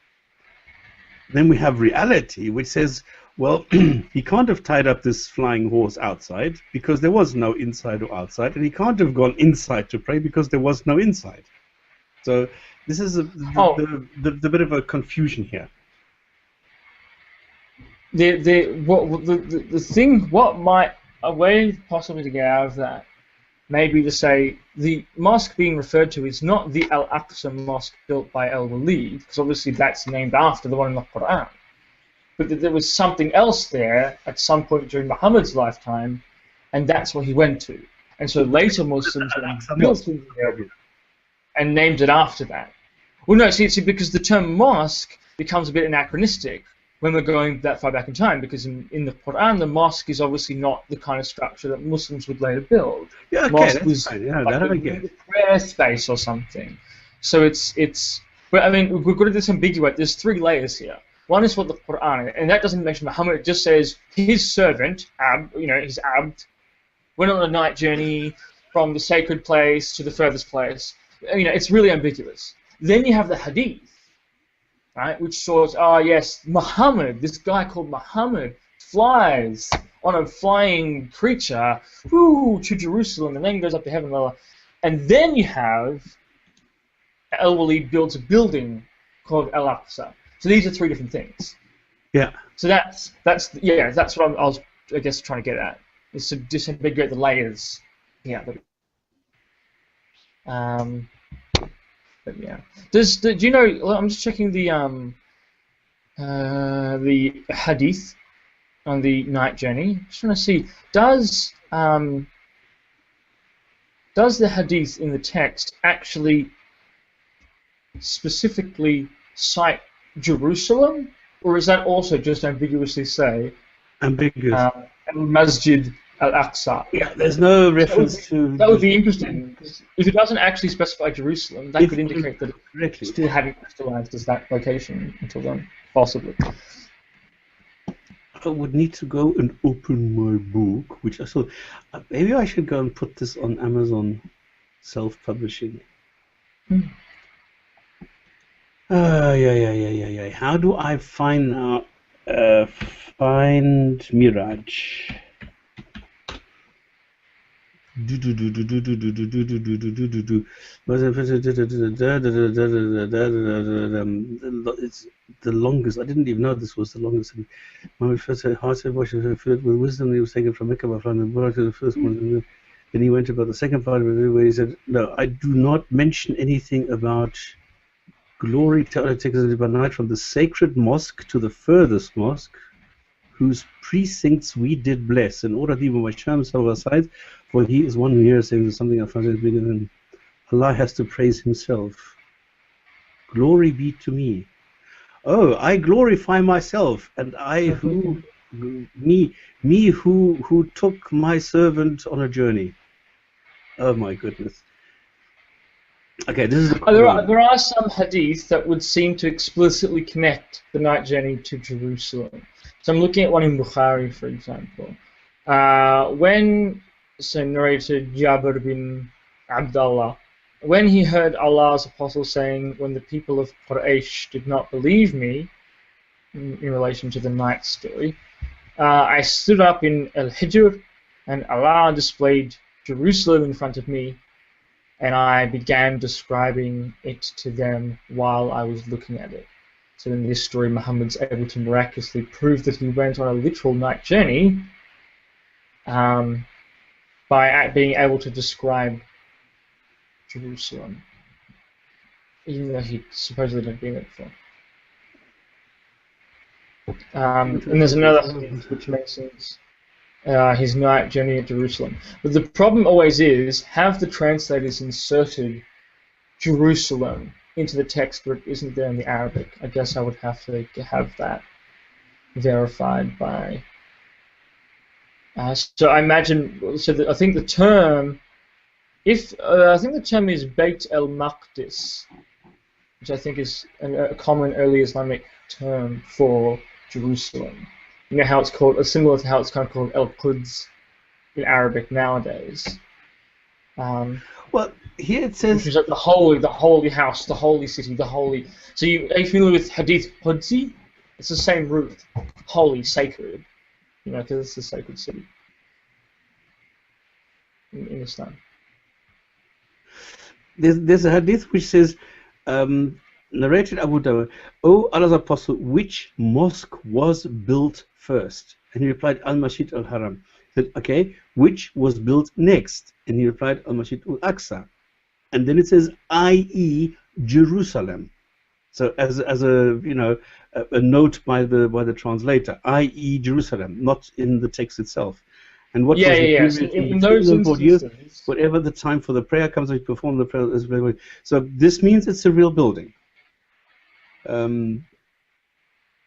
Then we have reality, which says, well, he can't have tied up this flying horse outside because there was no inside or outside, and he can't have gone inside to pray because there was no inside. So this is the bit of a confusion here. what might a way possibly to get out of that maybe to say the mosque being referred to is not the Al-Aqsa Mosque built by Al-Walid, because obviously that's named after the one in the Quran, but that there was something else there at some point during Muhammad's lifetime, and that's what he went to. And so later Muslims built it and named it after that. Well, no, see, because the term mosque becomes a bit anachronistic when we're going that far back in time, because in the Quran, the mosque is obviously not the kind of structure that Muslims would later build. Yeah, okay, mosque that's was fine. Yeah, like that I get. a prayer space or something. So it's. But I mean, we've got to disambiguate. There's three layers here. One is what the Quran, and that doesn't mention Muhammad. It just says his servant, his abd, went on a night journey from the sacred place to the furthest place. It's really ambiguous. Then you have the Hadith, right, which shows, yes, Muhammad, this guy called Muhammad, flies on a flying creature to Jerusalem and then goes up to heaven. And then you have Al-Walid builds a building called Al-Aqsa. So these are three different things. Yeah. So that's what I was, I guess, trying to get at, is to disambiguate the layers. Yeah. But yeah. Do you know? I'm just checking the Hadith on the night journey. Just want to see, does the Hadith in the text actually specifically cite Jerusalem, or is that also just ambiguously say ambiguous Masjid Al-Aqsa? Yeah, there's no reference to. That would be interesting, because if it doesn't actually specify Jerusalem, that could indicate that it still hadn't crystallized as that location until then, possibly. I would need to go and open my book, which I saw. Maybe I should go and put this on Amazon self-publishing. Yeah. How do I find find Miraj? It's the longest. I didn't even know this was the longest. Muhammad first said, "Heart said, "Wash with wisdom." He was taken from Mecca by flying the Buraq to the first one. Then he went about the second part of it, where he said, "No, I do not mention anything about glory to Allah takes us by night from the sacred mosque to the furthest mosque, whose precincts we did bless, in order that even by shams of our sides, for he is one who hears things, something I found bigger than Allah has to praise himself. Glory be to me. Oh, I glorify myself, and I who me who took my servant on a journey. Oh my goodness. Okay, this is there are some hadith that would seem to explicitly connect the night journey to Jerusalem. So I'm looking at one in Bukhari, for example. Narrated Jabir bin Abdullah, when he heard Allah's apostle saying, when the people of Quraysh did not believe me, in relation to the night story, I stood up in Al-Hijr, and Allah displayed Jerusalem in front of me, and I began describing it to them while I was looking at it. So in this story, Muhammad's able to miraculously prove that he went on a literal night journey by being able to describe Jerusalem, even though he supposedly hadn't been there before. And there's another hadith which mentions his night journey at Jerusalem. But the problem always is, have the translators inserted Jerusalem into the text but it isn't there in the Arabic? I guess I would have to have that verified by... so I imagine, I think the term, I think the term is Beit el-Maqdis, which I think is a common early Islamic term for Jerusalem. You know how it's called, similar to how it's kind of called El-Quds in Arabic nowadays. Well, here it says... Which is like the holy house, the holy city, the holy... So are you familiar with Hadith Qudsi? It's the same root. Holy, sacred. You know, because it's a sacred city in Islam. There's a hadith which says, narrated Abu Dawud, O Allah's Apostle, which mosque was built first? And he replied, Al-Masjid al-Haram. I said, okay, which was built next? And he replied, Al-Masjid al-Aqsa. And then it says, i.e. Jerusalem. So as a a note by the translator, i.e. Jerusalem, not in the text itself. And what was in those instances, whatever the time for the prayer comes, we perform the prayer. So this means it's a real building.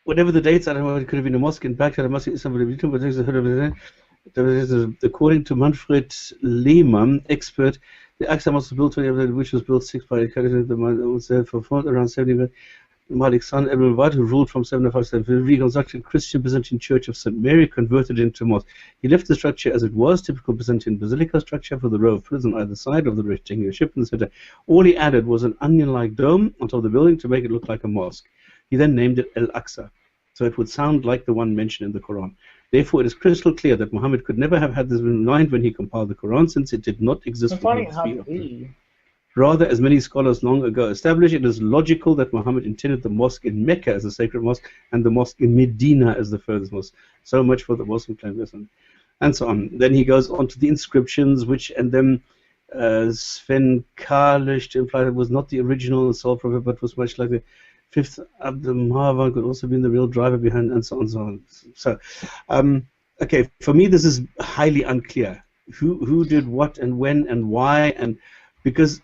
Whatever the dates, I don't know, it could have been a mosque in Baghdad, a mosque in Istanbul, according to Manfred Lehmann, expert, the Aqsa Mosque was built, which was built 6 by around 70. Malik son Ibn Wad, who ruled from 705 to reconstructed Christian Byzantine Church of St. Mary, converted it into a mosque. He left the structure as it was, typical Byzantine basilica structure for the row of pillars on either side of the rectangular ship in the center. All he added was an onion-like dome on top of the building to make it look like a mosque. He then named it Al-Aqsa, so it would sound like the one mentioned in the Quran. Therefore, it is crystal clear that Muhammad could never have had this in mind when he compiled the Quran, since it did not exist. Rather, as many scholars long ago established, it is logical that Muhammad intended the mosque in Mecca as a sacred mosque and the mosque in Medina as the furthest mosque. So much for the Muslim claim, and so on. Then he goes on to the inscriptions, which, and then Sven Kalisch implied it was not the original sole prophet, but was much like the fifth Abdul Mahavan could also be the real driver behind, and so on and so on. So, okay, for me this is highly unclear. Who did what and when and why, and because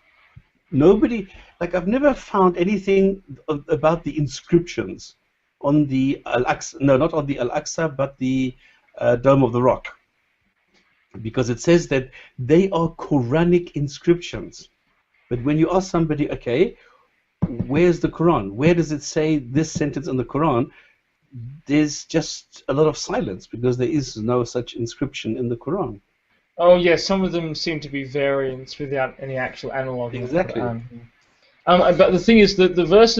nobody, like, I've never found anything about the inscriptions on the Al-Aqsa, no, not on the Al-Aqsa, but the Dome of the Rock, because it says that they are Quranic inscriptions. But when you ask somebody, okay, where's the Quran? Where does it say this sentence in the Quran? There's just a lot of silence, because there is no such inscription in the Quran. Oh yes, some of them seem to be variants without any actual analog. Exactly. But the thing is that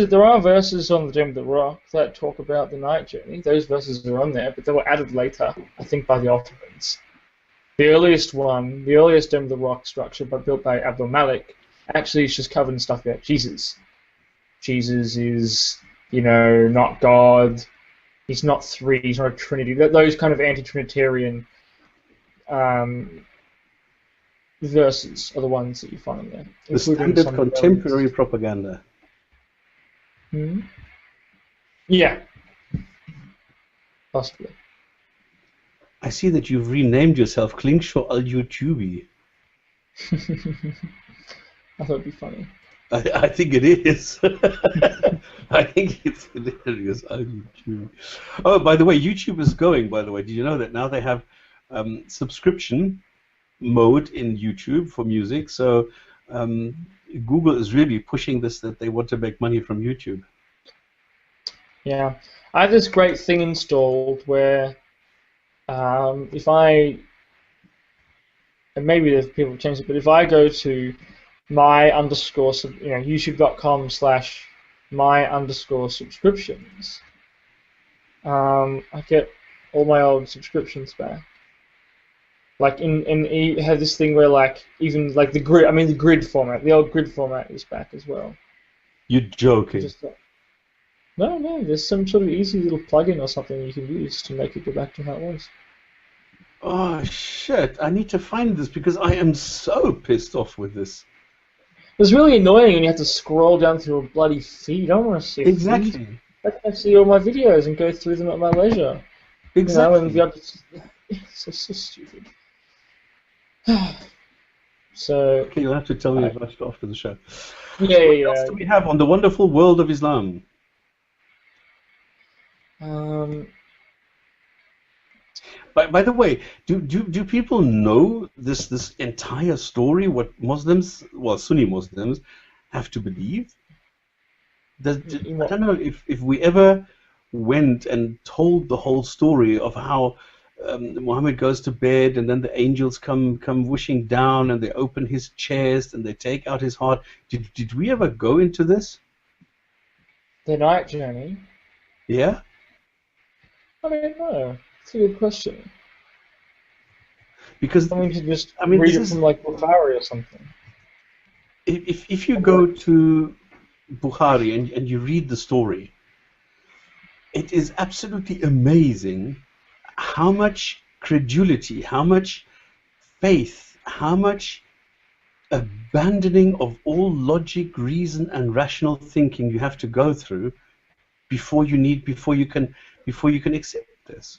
there are verses on the Dome of the Rock that talk about the night journey. Those verses are on there, but they were added later, I think, by the Ottomans. The earliest one, the earliest Dome of the Rock structure, built by Abdul Malik, actually is just covered in stuff about Jesus. Jesus is, not God. He's not three. He's not a Trinity. Those kind of anti-Trinitarian verses are the ones that you find there. The standard contemporary propaganda. Hmm? Yeah. Possibly. I see that you've renamed yourself Klingschor al-YouTubi. I thought it'd be funny. I think it is. I think it's hilarious. YouTube. Oh, by the way, YouTube is going, by the way. Did you know that now they have subscription mode in YouTube for music? So Google is really pushing this, that they want to make money from YouTube. Yeah. I have this great thing installed where if I, and maybe there's people have changed it, but if I go to youtube.com/my_subscriptions, I get all my old subscriptions back. Like it has this thing where even the grid, the grid format, the old grid format is back as well. You're joking. No, there's some sort of easy little plugin or something you can use to make it go back to how it was. Oh shit! I need to find this because I am so pissed off with this. It's really annoying when you have to scroll down through a bloody feed. I don't want to see exactly. Feed. I can see all my videos and go through them at my leisure. Exactly. It's so stupid. So. Okay, you'll have to tell me about it after the show. Yeah. What else do we have on the wonderful world of Islam? By the way, do people know this entire story? What Muslims, well, Sunni Muslims, have to believe? I don't know if we ever went and told the whole story of how Muhammad goes to bed and then the angels come whooshing down and they open his chest and they take out his heart. Did we ever go into this? The night journey? Yeah? I don't know. It's a good question. Because you should just read it from Bukhari or something. If you go to Bukhari and you read the story, it is absolutely amazing how much credulity, how much faith, how much abandoning of all logic, reason, and rational thinking you have to go through before you can accept this.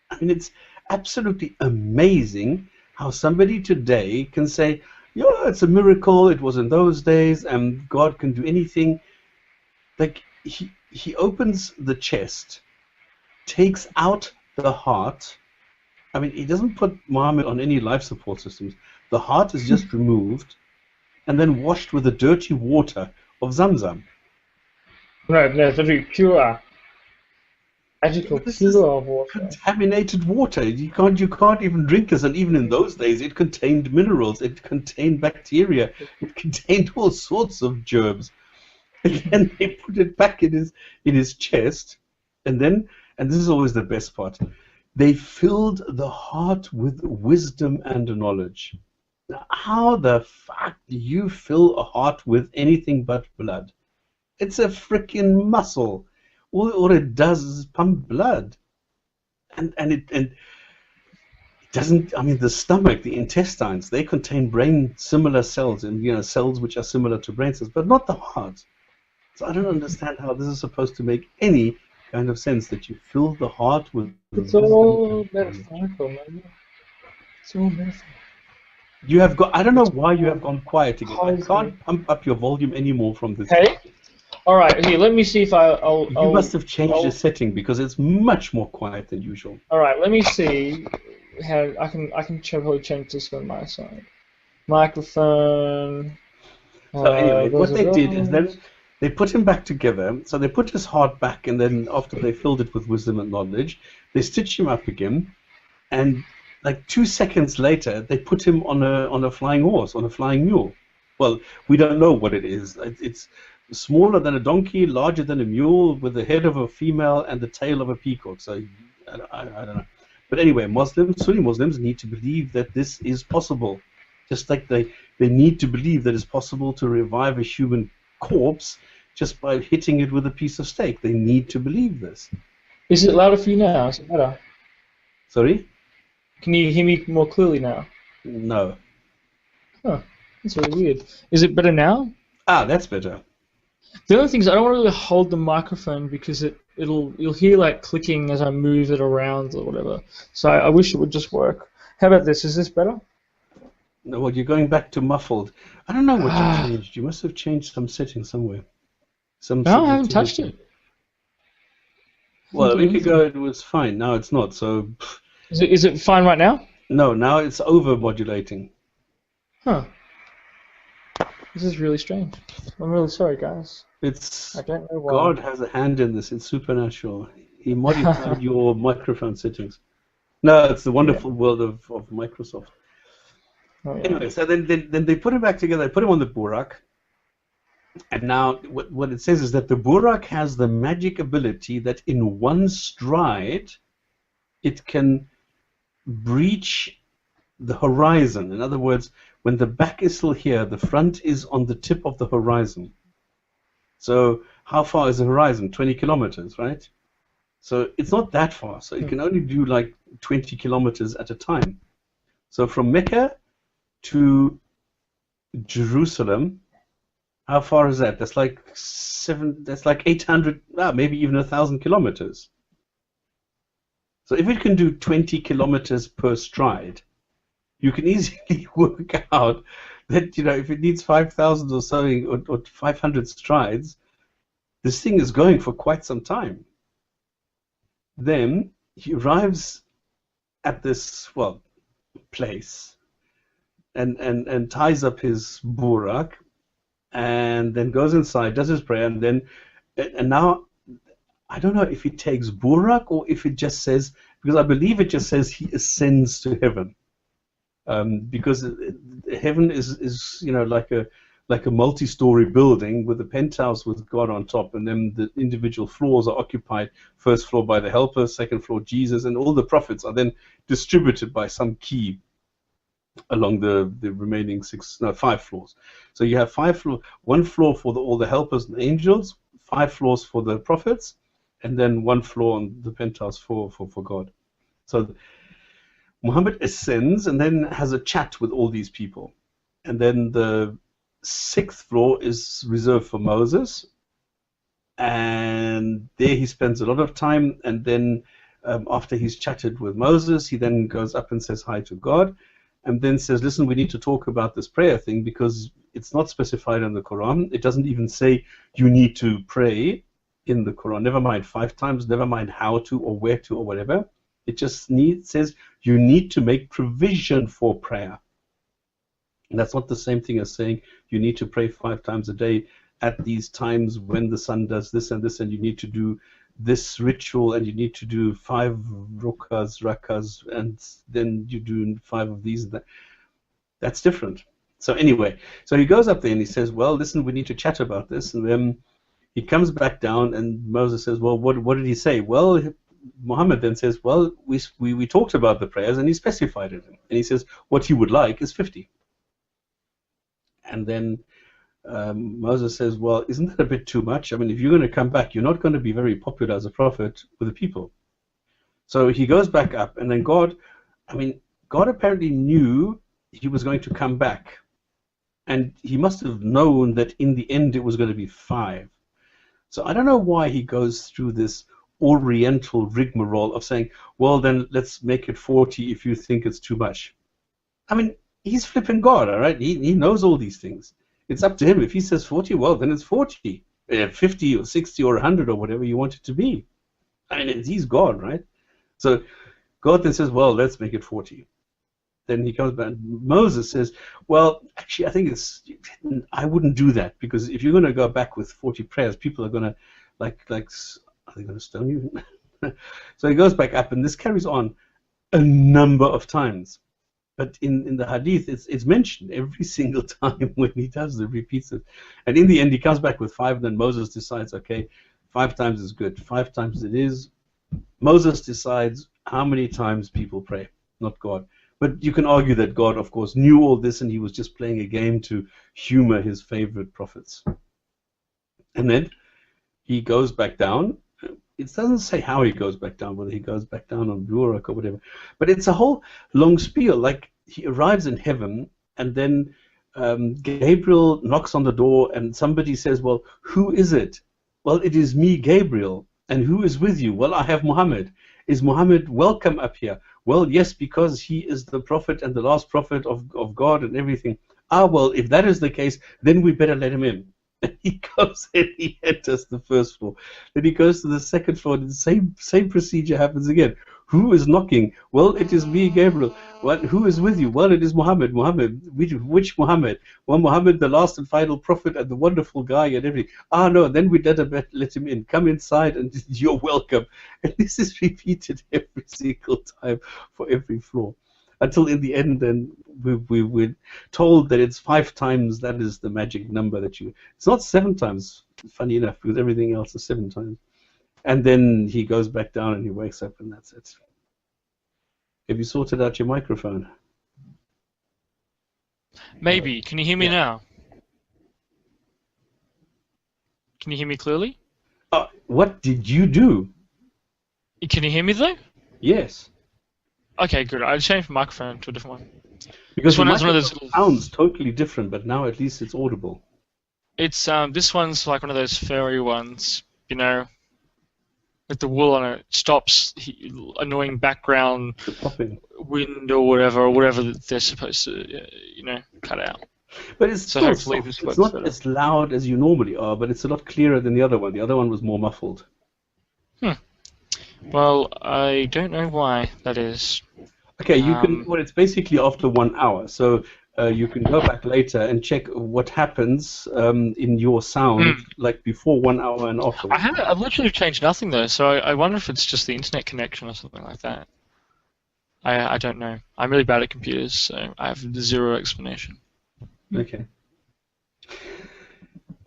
I mean, it's absolutely amazing how somebody today can say, yeah, it's a miracle, it was in those days, and God can do anything. Like, he opens the chest, takes out the heart. I mean, he doesn't put Muhammad on any life support systems. The heart is just removed and then washed with the dirty water of Zamzam. No, very pure. Magical pure water. Contaminated water. You can't even drink this. And even in those days, it contained minerals. It contained bacteria. It contained all sorts of germs. And then they put it back in his chest, and this is always the best part, they filled the heart with wisdom and knowledge. Now, how the fuck do you fill a heart with anything but blood? It's a freaking muscle. All it does is pump blood, and it doesn't. I mean, the stomach, the intestines, they contain brain-similar cells, and cells which are similar to brain cells, but not the heart. So I don't understand how this is supposed to make any kind of sense, that you fill the heart with... It's all metaphorical, man. It's all metaphorical. You have got... I don't know why you have gone quiet again. I can't pump up your volume anymore from this. Hey? Alright, here, let me see if I'll... You must have changed the setting, because it's much more quiet than usual. Alright, let me see how... I can probably change this on my side. Microphone... So anyway, what they did is then... They put him back together, so they put his heart back, and then after they filled it with wisdom and knowledge, they stitched him up again, and like 2 seconds later, they put him on a flying horse, on a flying mule. Well, we don't know what it is. It's smaller than a donkey, larger than a mule, with the head of a female and the tail of a peacock. So I don't know. But anyway, Sunni Muslims need to believe that this is possible, just like they need to believe that it's possible to revive a human corpse just by hitting it with a piece of steak. They need to believe this. Is it louder for you now? Is it better? Sorry? Can you hear me more clearly now? No. Huh. That's really weird. Is it better now? Ah, that's better. The only thing is I don't want to really hold the microphone because you'll hear like clicking as I move it around or whatever. So I wish it would just work. How about this? Is this better? No, well, you're going back to muffled. I don't know what you changed. You must have changed some setting somewhere. No, I haven't touched it. Well, a week ago it was fine. Now it's not. So. Is it fine right now? No, now it's over modulating. Huh. This is really strange. I'm really sorry, guys. I don't know why. God has a hand in this. It's supernatural. He modified your microphone settings. No, it's the wonderful world of Microsoft. Oh, yeah. Anyway, so then they put him back together. They put him on the Buraq. And now what it says is that the Buraq has the magic ability that in one stride it can breach the horizon. In other words, when the back is still here, the front is on the tip of the horizon. So how far is the horizon? 20 kilometers, right? So it's not that far. So it can only do like 20 kilometers at a time. So from Mecca to Jerusalem, how far is that? That's like 800, maybe even 1,000 kilometers. So if it can do 20 kilometers per stride, you can easily work out that, if it needs 5,000 or something, or 500 strides, this thing is going for quite some time. Then he arrives at this, place and ties up his Buraq, and then goes inside, does his prayer, and now I don't know if he takes Buraq or if it just says, because I believe it just says he ascends to heaven, because heaven is like a multi-story building with a penthouse with God on top, and then the individual floors are occupied. First floor by the helpers, second floor Jesus, and all the prophets are then distributed by some key along the remaining 5 floors. So you have 5 floors, 1 floor for all the helpers and angels, 5 floors for the prophets, and then 1 floor on the penthouse for God. So Muhammad ascends and then has a chat with all these people. And then the 6th floor is reserved for Moses. And there he spends a lot of time. And then after he's chatted with Moses, he then goes up and says hi to God. And then says, listen, we need to talk about this prayer thing because it's not specified in the Quran. It doesn't even say you need to pray in the Quran. Never mind 5 times, never mind how to or where to or whatever. It just says you need to make provision for prayer. And that's not the same thing as saying you need to pray 5 times a day at these times when the sun does this, and you need to do this ritual, and you need to do 5 rakas, and then you do 5 of these and that. That's different. So anyway, so he goes up there and he says, well, listen, we need to chat about this. And then he comes back down, and Moses says, well, what did he say? Well, Muhammad then says, well, we talked about the prayers, and he specified it. And he says, what he would like is 50. And then Moses says, well, isn't that a bit too much? I mean, if you're going to come back, you're not going to be very popular as a prophet with the people. So he goes back up, and then God apparently knew he was going to come back. And he must have known that in the end it was going to be 5. So I don't know why he goes through this oriental rigmarole of saying, well, then let's make it 40 if you think it's too much. I mean, he's flipping God, all right? He knows all these things. It's up to him. If he says 40, well, then it's 40. 50 or 60 or 100 or whatever you want it to be. I mean, he's God, right? So God then says, well, let's make it 40. Then he comes back. Moses says, well, actually, I think I wouldn't do that, because if you're going to go back with 40 prayers, people are going to, are they going to stone you? So he goes back up, and this carries on a number of times. But in the Hadith, it's mentioned every single time when he does it, repeats it. And in the end, he comes back with 5, and then Moses decides, okay, 5 times is good. 5 times it is. Moses decides how many times people pray, not God. But you can argue that God, of course, knew all this, and he was just playing a game to humor his favorite prophets. And then he goes back down. It doesn't say how he goes back down, whether he goes back down on Buraq or whatever. But it's a whole long spiel. Like, he arrives in heaven, and then Gabriel knocks on the door, and somebody says, well, who is it? Well, it is me, Gabriel. And who is with you? Well, I have Muhammad. Is Muhammad welcome up here? Well, yes, because he is the prophet and the last prophet of God and everything. Ah, well, if that is the case, then we better let him in. And he goes and he enters the 1st floor. Then he goes to the 2nd floor, and the same procedure happens again. Who is knocking? Well, it is me, Gabriel. Well, who is with you? Well, it is Muhammad. Muhammad. Which Muhammad? Well, Muhammad, the last and final prophet and the wonderful guy and everything. Ah, no, then we better let him in. Come inside and you're welcome. And this is repeated every single time for every floor. Until in the end, then we're told that it's 5 times. That is the magic number that you. It's not 7 times, funny enough, because everything else is 7 times. And then he goes back down and he wakes up, and that's it. Have you sorted out your microphone? Maybe. Can you hear me now? Can you hear me clearly? What did you do? Can you hear me though? Yes. Okay, good. I changed my microphone to a different one. Because this one has one of those sounds totally different, but now at least it's audible. It's this one's like one of those fairy ones, you know, with the wool on it. Stops annoying background wind or whatever that they're supposed to, cut out. But it's so still hopefully soft. this It's works not better. as loud as you normally are, but it's a lot clearer than the other one. The other one was more muffled. Well, I don't know why that is. Okay, you can. Well, it's basically after 1 hour, so you can go back later and check what happens in your sound, like before 1 hour and after. I've literally changed nothing though, so I wonder if it's just the internet connection or something like that. I don't know. I'm really bad at computers, so I have zero explanation. Okay.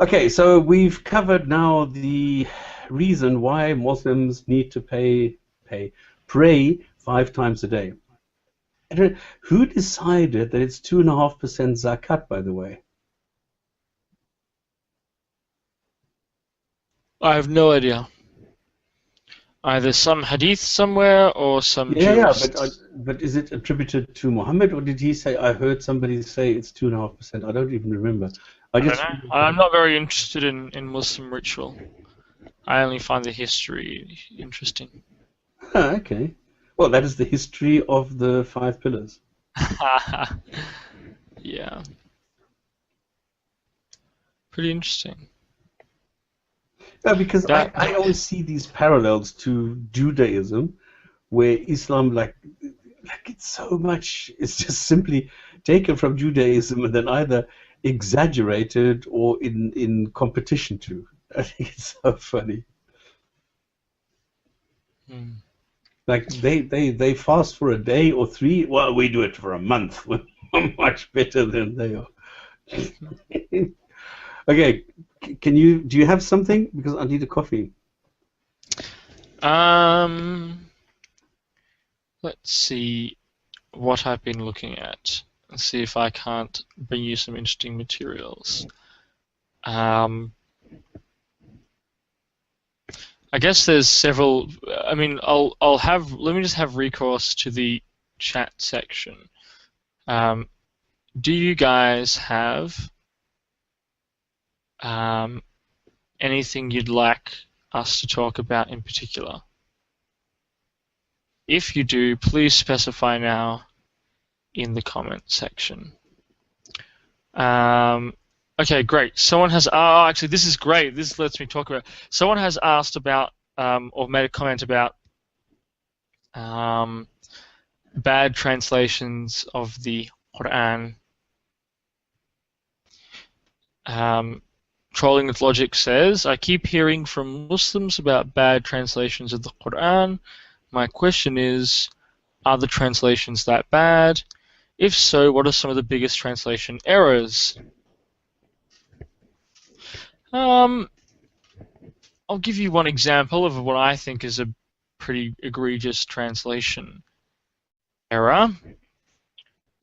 Okay, so we've covered now the reason why Muslims need to pray 5 times a day. Who decided that it's 2.5% zakat, by the way? I have no idea. Either some hadith somewhere or some Yeah, jurist. but is it attributed to Muhammad, or did he say? I heard somebody say it's 2.5%. I don't even remember. I I don't just know. I'm not very interested in Muslim ritual. I only find the history interesting. okay. Well, that is the history of the 5 pillars. Yeah. Pretty interesting. Yeah, because That, I always see these parallels to Judaism, where Islam, like it's so much, it's just simply taken from Judaism and then either exaggerated or in competition to. I think it's so funny. Like they fast for a day or 3. Well, we do it for a month. We're much better than they are. Okay, do you have something? Because I need a coffee. Let's see what I've been looking at and see if I can't bring you some interesting materials. I guess there's several. I mean, let me just have recourse to the chat section. Do you guys have anything you'd like us to talk about in particular? If you do, please specify now in the comment section. Okay, great. Someone has. Oh, actually, this is great. This lets me talk about. Someone has asked about, or made a comment about, bad translations of the Quran. Trolling with Logic says, I keep hearing from Muslims about bad translations of the Quran. My question is, are the translations that bad? If so, what are some of the biggest translation errors? I'll give you one example of what I think is a pretty egregious translation error.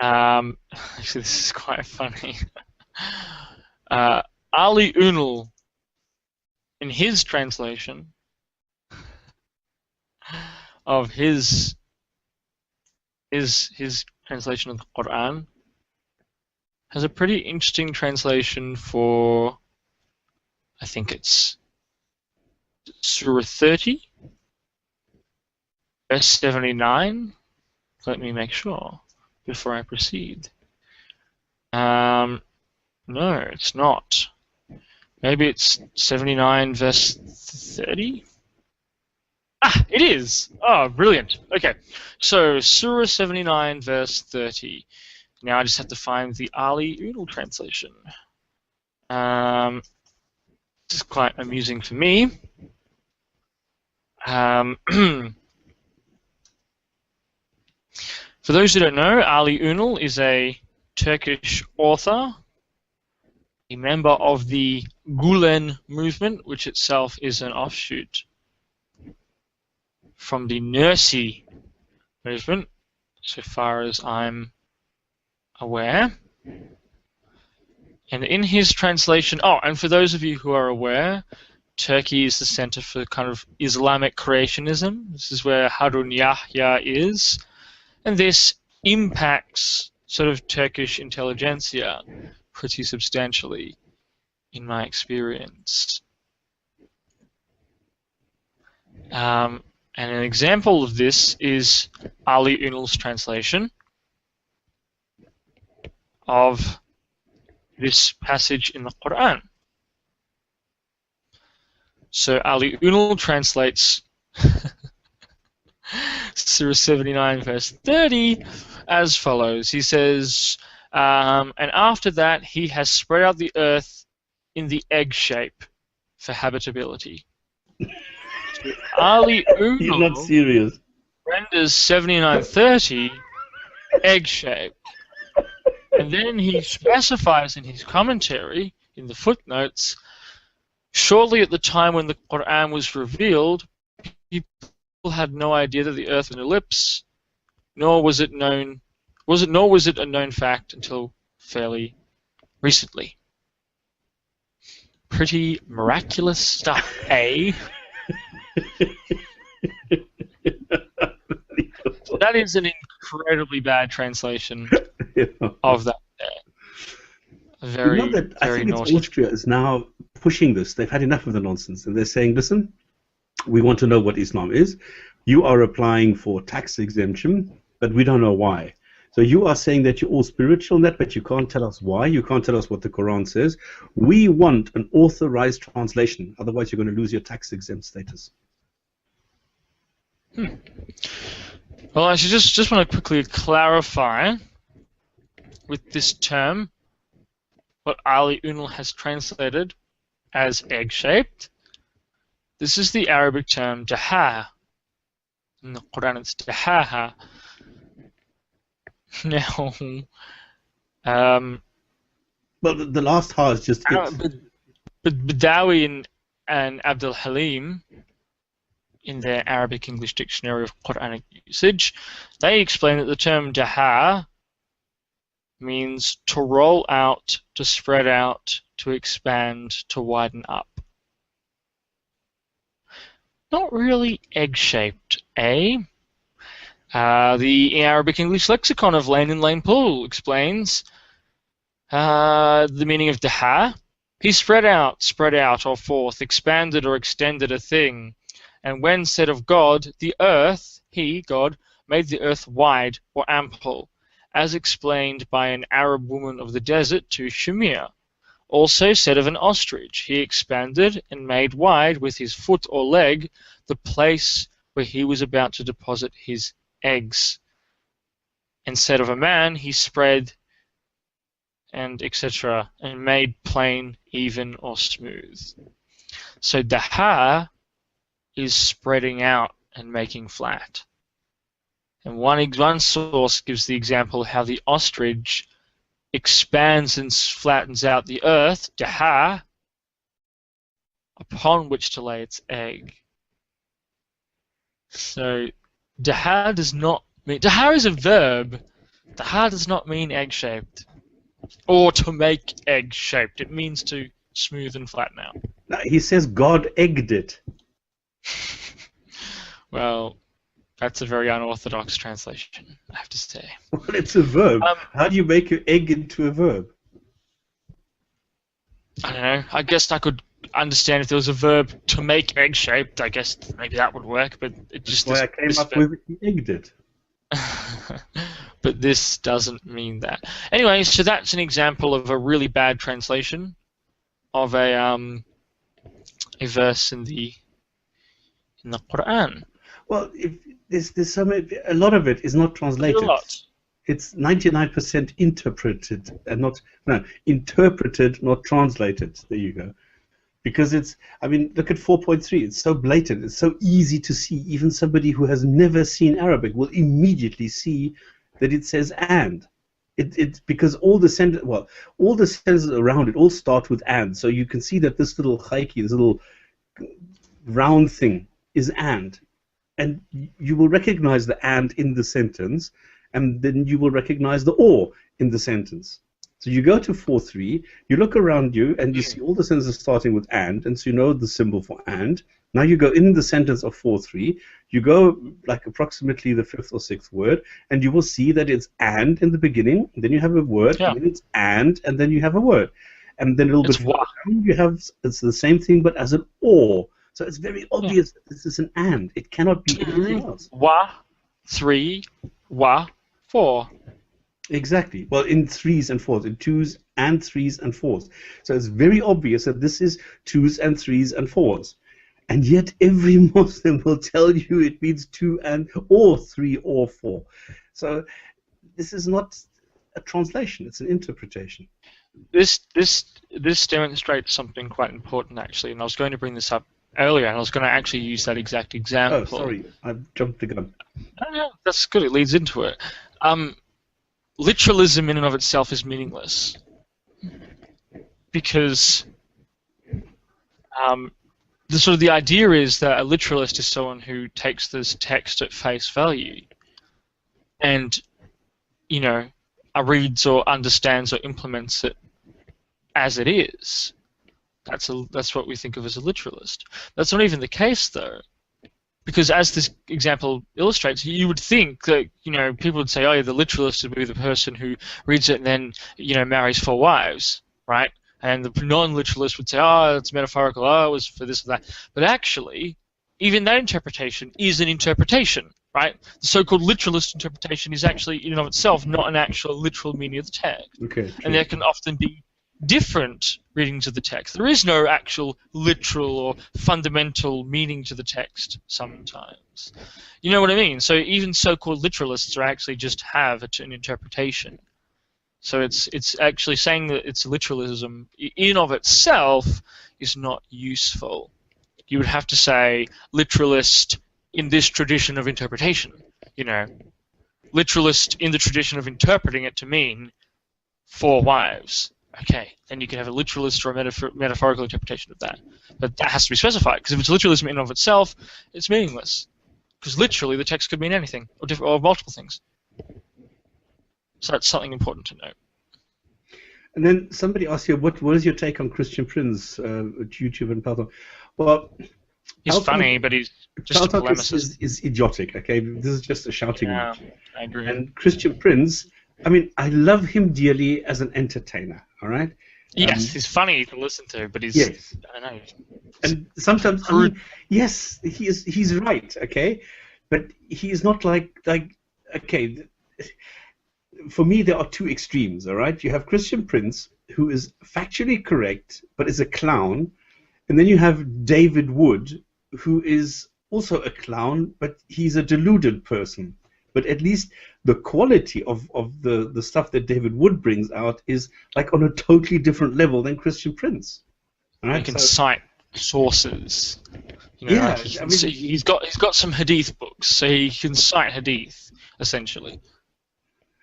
Actually, this is quite funny. Ali Unal, in his translation of his translation of the Quran, has a pretty interesting translation for, I think it's Surah 30, verse 79. Let me make sure before I proceed. No, it's not. Maybe it's 79 verse 30? Ah, it is! Oh, brilliant. Okay, so Surah 79 verse 30. Now I just have to find the Ali Unal translation. This is quite amusing for me. For those who don't know, Ali Unal is a Turkish author, a member of the Gulen movement, which itself is an offshoot from the Nursi movement, so far as I'm aware. And in his translation, and for those of you who are aware, Turkey is the center for kind of Islamic creationism. This is where Harun Yahya is. And this impacts sort of Turkish intelligentsia pretty substantially, in my experience. And an example of this is Ali Unal's translation of this passage in the Quran. So Ali Unal translates Surah 79 verse 30 as follows. He says, and after that he has spread out the earth in the egg shape for habitability. So Ali Unal He's not serious. renders 79:30 egg shaped. And then he specifies in his commentary, in the footnotes, shortly at the time when the Quran was revealed, people had no idea that the earth was an ellipse, nor was it a known fact until fairly recently. Pretty miraculous stuff, eh? That is an incredibly bad translation of that. Very, you know that I very think naughty. Austria is now pushing this. They've had enough of the nonsense, and they're saying, listen, we want to know what Islam is. You are applying for tax exemption, but we don't know why. So you are saying that you're all spiritual in that, but you can't tell us why. You can't tell us what the Quran says. We want an authorized translation. Otherwise, you're going to lose your tax exempt status. Well, I should just want to quickly clarify with this term what Ali Unal has translated as egg-shaped. This is the Arabic term daha. In the Quran, it's dahaha. Now, well, the last ha is just but Badawi and Abdul Halim, in their Arabic English Dictionary of Quranic usage, they explain that the term daha means to roll out, to spread out, to expand, to widen up. Not really egg-shaped, eh? The Arabic English Lexicon of Lane and Lane Pool explains the meaning of daha. He spread out or forth, expanded or extended a thing. And when said of God, the earth, he, God, made the earth wide or ample, as explained by an Arab woman of the desert to Shamir. Also said of an ostrich, he expanded and made wide with his foot or leg the place where he was about to deposit his eggs. And said of a man, he spread and etc. and made plain, even, or smooth. So daha is spreading out and making flat. And one source gives the example of how the ostrich expands and flattens out the earth, daha, upon which to lay its egg. So daha does not mean... Daha is a verb. Daha does not mean egg-shaped. Or to make egg-shaped. It means to smooth and flatten out. No, he says God egged it. Well, that's a very unorthodox translation, I have to say. Well, it's a verb. How do you make your egg into a verb? I don't know. I guess I could understand if there was a verb to make egg-shaped. I guess maybe that would work, but it just... That's why I came up with he egged it. But this doesn't mean that. Anyway, so that's an example of a really bad translation of a verse in the Quran. Well, if there's so many, a lot of it is not translated. A lot. It's 99% interpreted and interpreted, not translated. There you go. Because it's, I mean, look at 4.3. It's so blatant. It's so easy to see. Even somebody who has never seen Arabic will immediately see that it says and. It's because all the sentences around it all start with and. So you can see that this little khaiki, this little round thing, is and you will recognize the and in the sentence, and then you will recognize the or in the sentence. So you go to 4.3, you look around you, and you see all the sentences starting with and so you know the symbol for and. Now you go in the sentence of 4.3, you go like approximately the 5th or 6th word, and you will see that it's and in the beginning, and then you have a word, and then it's and then you have a word. And then a little bit further down, you have, it's the same thing, but as an or. So it's very obvious that this is an and. It cannot be anything else. 3, 4. Exactly. Well, in 3s and 4s, in 2s and 3s and 4s. So it's very obvious that this is 2s and 3s and 4s. And yet every Muslim will tell you it means 2 and or 3 or 4. So this is not a translation, it's an interpretation. This demonstrates something quite important, actually, and I was going to bring this up earlier, and I was going to actually use that exact example. Oh, sorry, I jumped the gun. No, that's good. It leads into it. Literalism in and of itself is meaningless because the idea is that a literalist is someone who takes this text at face value and, reads or understands or implements it as it is. That's what we think of as a literalist. That's not even the case, though. Because as this example illustrates, you would think that, people would say, oh, yeah, the literalist would be the person who reads it and then, marries 4 wives, right? And the non-literalist would say, oh, it's metaphorical, oh, it was for this or that. But actually, even that interpretation is an interpretation, right? The so-called literalist interpretation is actually, in and of itself, not an actual literal meaning of the text. Okay. And there can often be different readings of the text. There is no actual literal or fundamental meaning to the text sometimes. You know what I mean? So even so-called literalists are actually just have an interpretation. So it's actually saying that it's literalism in and of itself is not useful. You would have to say literalist in this tradition of interpretation. Literalist in the tradition of interpreting it to mean 4 wives. Okay, then you can have a literalist or a metaphorical interpretation of that. But that has to be specified, because if it's literalism in and of itself, it's meaningless. Because literally the text could mean anything, or multiple things. So that's something important to note. And then somebody asked you, what is your take on Christian Prince, YouTube and Paltalk? Well, he's funny, but he's just a polemicist. Is idiotic, okay? This is just a shouting match. I agree. And Christian Prince, I mean, I love him dearly as an entertainer, all right? Yes, he's funny to listen to, but he's, yes. I don't know. And sometimes, I mean, yes, he's right, okay? But he is not like, okay, for me there are 2 extremes, all right? You have Christian Prince, who is factually correct, but is a clown, and then you have David Wood, who is also a clown, but he's a deluded person. But at least the quality of the stuff that David Wood brings out is like on a totally different level than Christian Prince. Right? He can cite sources. Yeah, he's got some Hadith books, so he can cite Hadith essentially.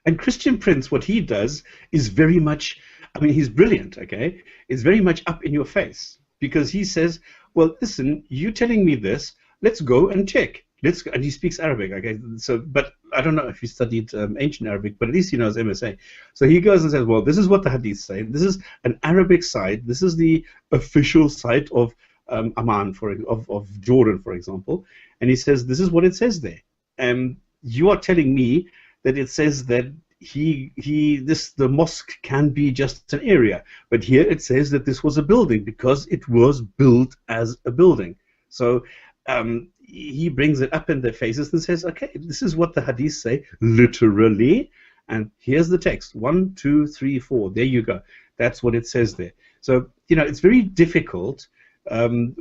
And Christian Prince, what he does is very much, I mean, he's brilliant. Okay, it's very much up in your face, because he says, well, listen, you telling me this, let's go and check. And he speaks Arabic, okay? So, but I don't know if he studied ancient Arabic, but at least he knows MSA. So he goes and says, well, this is what the Hadith say. This is an Arabic site. This is the official site of Amman, of Jordan, for example. And he says, this is what it says there. And you are telling me that it says that the mosque can be just an area, but here it says that this was a building because it was built as a building. So he brings it up in their faces and says, okay, this is what the Hadith say, literally, and here's the text, 1, 2, 3, 4, there you go. That's what it says there. So, it's very difficult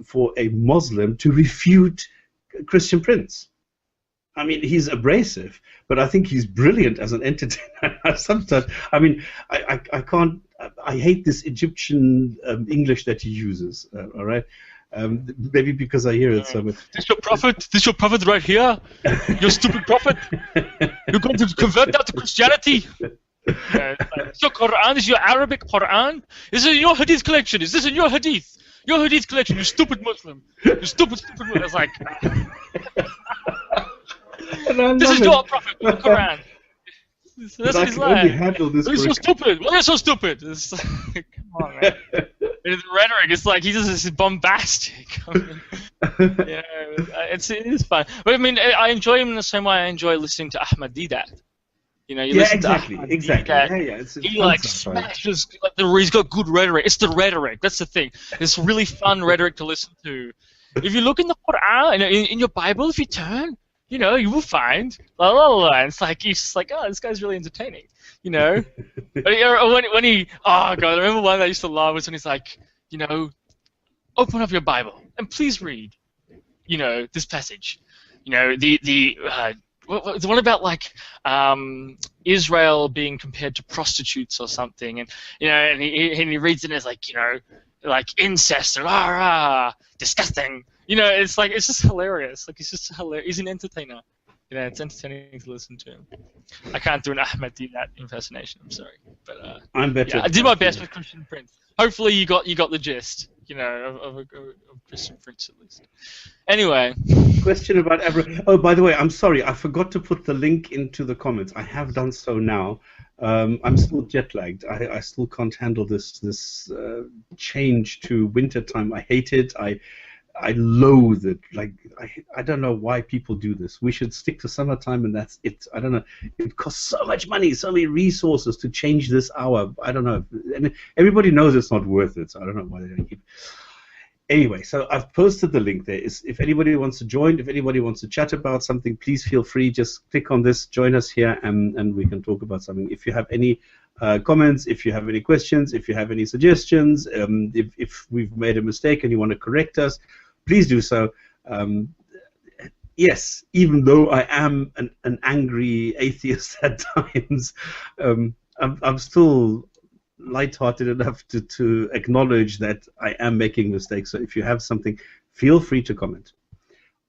for a Muslim to refute Christian Prince. I mean, he's abrasive, but I think he's brilliant as an entertainer. Sometimes, I mean, I can't, I hate this Egyptian English that he uses, all right? Maybe because I hear it so much. This your prophet? This your prophet right here? You stupid prophet! You're going to convert that to Christianity? This your Quran? This is your Arabic Quran? Is it in your Hadith collection? Is this in your Hadith? Your Hadith collection, you stupid Muslim! You stupid Muslim! It's like... this is your prophet, your Quran. That's what he's like. He's so stupid. Why are you so stupid? It's like, come on, man. The rhetoric, it's like he's just bombastic. I mean, yeah, it is fun. But I mean, I enjoy him in the same way I enjoy listening to Ahmad Didat. You listen exactly, to Ahmad exactly. Didat, he like smashes. He's got good rhetoric. It's the rhetoric. That's the thing. It's really fun rhetoric to listen to. If you look in the Quran, in your Bible, if you turn, you will find la la la. And it's like he's just like, oh, this guy's really entertaining, But when he, oh god, I remember one that I used to love was when he's like, open up your Bible and please read, this passage, the one about like Israel being compared to prostitutes or something, and and he reads it and it's like like incest and disgusting. It's like it's just hilarious. Like he's just hilarious. He's an entertainer. It's entertaining to listen to him. I can't do an Ahmed Didat impersonation. I'm sorry, but I'm better. Yeah, I did my best with Christian Prince. Hopefully you got the gist. Of Christian Prince at least. Anyway. Question about Abrogation. Oh, by the way, I'm sorry. I forgot to put the link into the comments. I have done so now. I'm still jet lagged. I still can't handle this change to winter time. I hate it. I loathe it. Like, I don't know why people do this. We should stick to summertime, and that's it. I don't know. It costs so much money, so many resources to change this hour. I don't know. And everybody knows it's not worth it, so I don't know why they don't keep. Anyway, so I've posted the link there. If anybody wants to join, if anybody wants to chat about something, please feel free. Just click on this, join us here, and we can talk about something. If you have any comments, if you have any questions, if you have any suggestions, if we've made a mistake and you want to correct us, please do so. Yes, even though I am an angry atheist at times, I'm still lighthearted enough to acknowledge that I am making mistakes. So if you have something, feel free to comment.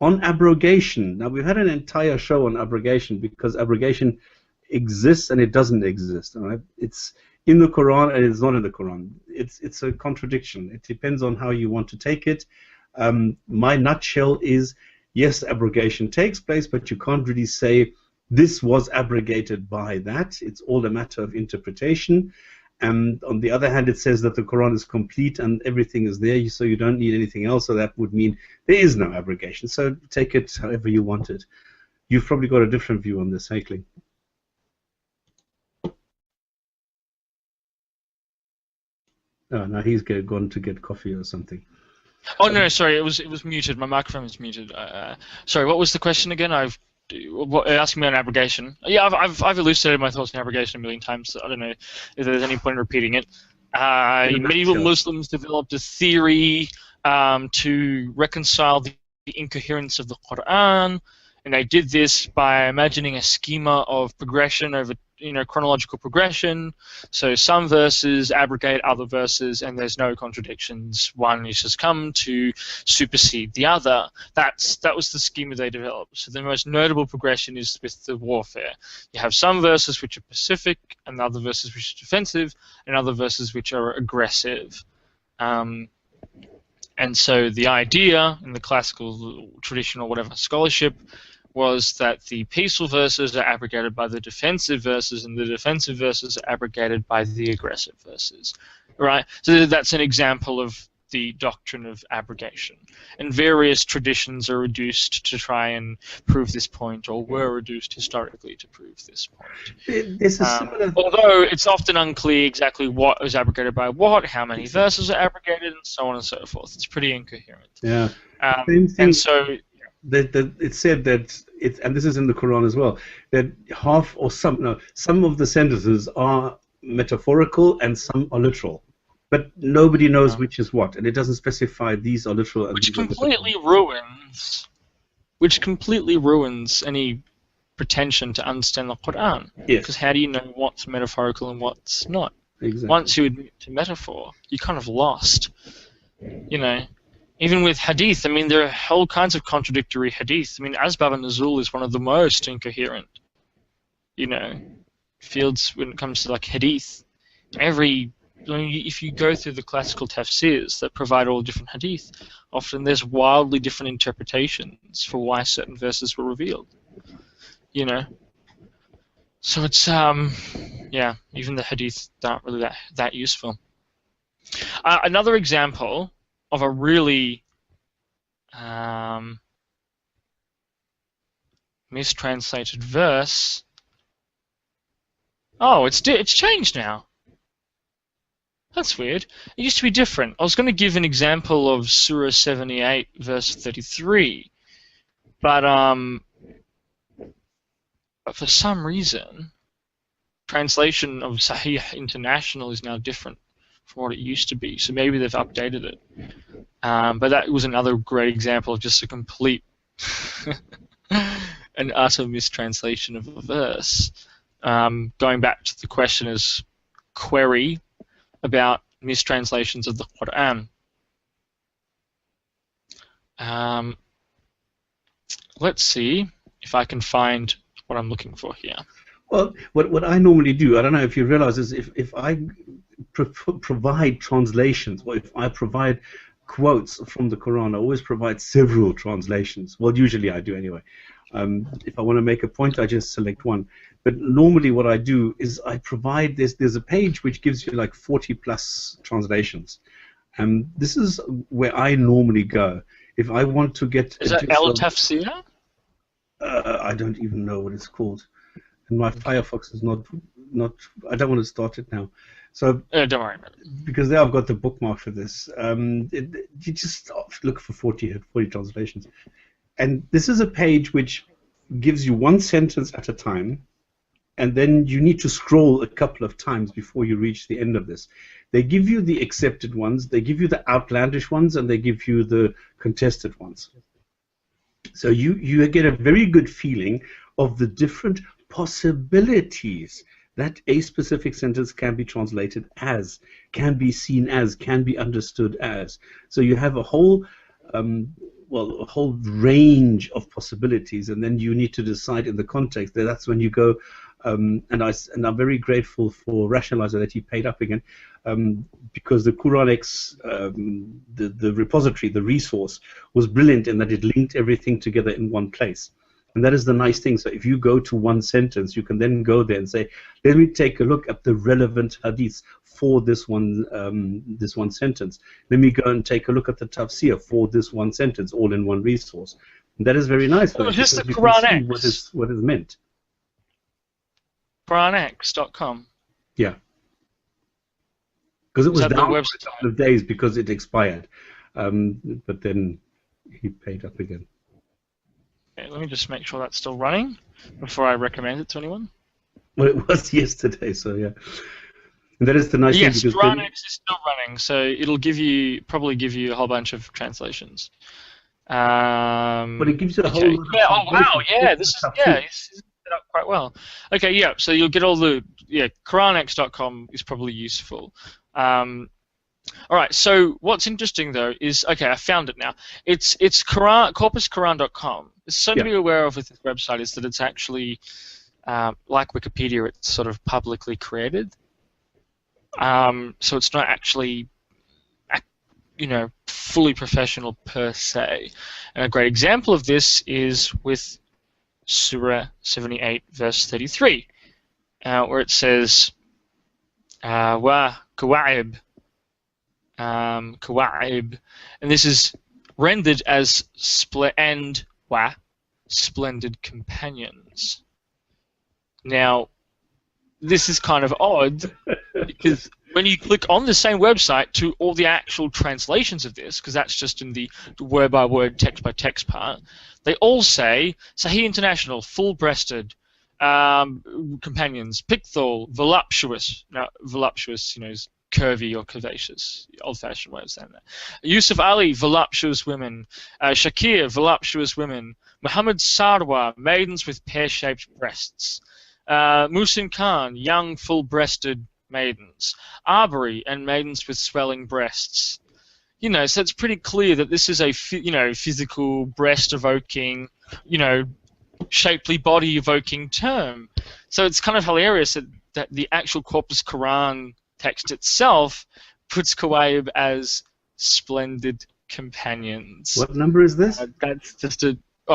On abrogation, now we've had an entire show on abrogation because abrogation exists and it doesn't exist. All right? It's in the Quran and it's not in the Quran. It's a contradiction. It depends on how you want to take it. My nutshell is, yes, abrogation takes place, but you can't really say this was abrogated by that. It's all a matter of interpretation. And on the other hand, it says that the Quran is complete and everything is there, so you don't need anything else. So that would mean there is no abrogation. So take it however you want it. You've probably got a different view on this, hey, Kling? Oh, now he's gone to get coffee or something. Oh no, sorry, it was muted. My microphone was muted. Sorry, what was the question again? Asking me on abrogation. Yeah, I've elucidated my thoughts on abrogation a million times. So I don't know if there's any point in repeating it. Medieval Muslims developed a theory to reconcile the incoherence of the Quran, and they did this by imagining a schema of progression over, chronological progression. So some verses abrogate other verses, and there's no contradictions. One is just come to supersede the other. That was the schema they developed. So the most notable progression is with the warfare. You have some verses which are pacific, and other verses which are defensive, and other verses which are aggressive. And so the idea in the classical, traditional, whatever scholarship was that the peaceful verses are abrogated by the defensive verses, and the defensive verses are abrogated by the aggressive verses. Right? So that's an example of the doctrine of abrogation. And various traditions are reduced to try and prove this point, or were reduced historically to prove this point. This is similar. Although it's often unclear exactly what is abrogated by what, how many verses are abrogated, and so on and so forth. It's pretty incoherent. Yeah. And so it said that and this is in the Quran as well, that half or some of the sentences are metaphorical and some are literal, but nobody knows which is what, and it doesn't specify these are literal. And which completely ruins any pretension to understand the Quran. Yes. Because how do you know what's metaphorical and what's not? Exactly. Once you admit to metaphor, you're kind of lost. Even with Hadith, I mean, there are all kinds of contradictory Hadith. I mean, Asbab an-Nuzul is one of the most incoherent, fields when it comes to, like, Hadith. If you go through the classical tafsirs that provide all different Hadith, often there's wildly different interpretations for why certain verses were revealed, So it's, even the Hadith aren't really that useful. Another example of a really mistranslated verse. Oh, it's changed now. That's weird. It used to be different. I was going to give an example of Surah 78, verse 33, but for some reason, translation of Sahih International is now different from what it used to be, so maybe they've updated it. But that was another great example of just a complete and utter mistranslation of a verse. Going back to the questioner's query about mistranslations of the Quran. Let's see if I can find what I'm looking for here. Well, what I normally do, I don't know if you realize, is if I provide translations, or if I provide quotes from the Quran, I always provide several translations. Well, usually I do anyway. If I want to make a point, I just select one. But normally what I do is I provide there's a page which gives you like 40 plus translations. This is where I normally go. if I want to get... Is that El Tafsir? I don't even know what it's called. And my Firefox is not... I don't want to start it now. So don't worry about it. Because there I've got the bookmark for this. You just look for 40 translations. And this is a page which gives you one sentence at a time, and then you need to scroll a couple of times before you reach the end of this. They give you the accepted ones, they give you the outlandish ones, and they give you the contested ones. So you get a very good feeling of the different possibilities that a specific sentence can be translated as, can be seen as, can be understood as. So you have a whole a whole range of possibilities, and then you need to decide in the context. That's when you go, and I'm very grateful for Rationalizer that he paid up again, because the QuranX, the repository, the resource, was brilliant in that it linked everything together in one place. And that is the nice thing. So if you go to one sentence, you can then go there and say, let me take a look at the relevant hadiths for this one sentence. Let me go and take a look at the tafsir for this one sentence, all in one resource. And that is very nice. Oh, is this the QuranX? What is meant. QuranX.com. Yeah. Because it was down for a couple of days because it expired. But then he paid up again. Okay, let me just make sure that's still running before I recommend it to anyone. Well, it was yesterday, so yeah. And that is the nice thing. Yes, QuranX is still running, so it'll probably give you a whole bunch of translations. But it gives you a whole lot of oh wow, yeah, this is set up quite well. Okay, yeah, so you'll get all the QuranX.com is probably useful. All right, so what's interesting though is, okay, I found it now. It's corpusquran.com. Something to be aware of with this website is that it's actually, like Wikipedia, it's sort of publicly created. So it's not actually, fully professional per se. And a great example of this is with Surah 78, verse 33, where it says, wa kawa'ib. Kawa'ib, and this is rendered as splendid companions. Now, this is kind of odd because when you click on the same website to all the actual translations of this, because that's just in the word-by-word, text-by-text part, they all say Sahih International, full-breasted, companions, picthal, voluptuous. Now, voluptuous, is curvy or curvaceous, old-fashioned way of saying that. Yusuf Ali, voluptuous women. Shakir, voluptuous women. Muhammad Sarwa, maidens with pear-shaped breasts. Muhsin Khan, young, full-breasted maidens. Arbery, and maidens with swelling breasts. So it's pretty clear that this is a physical, breast-evoking, shapely, body-evoking term. So it's kind of hilarious that the actual Corpus Quran text itself puts Kawaib as splendid companions. What number is this? That's just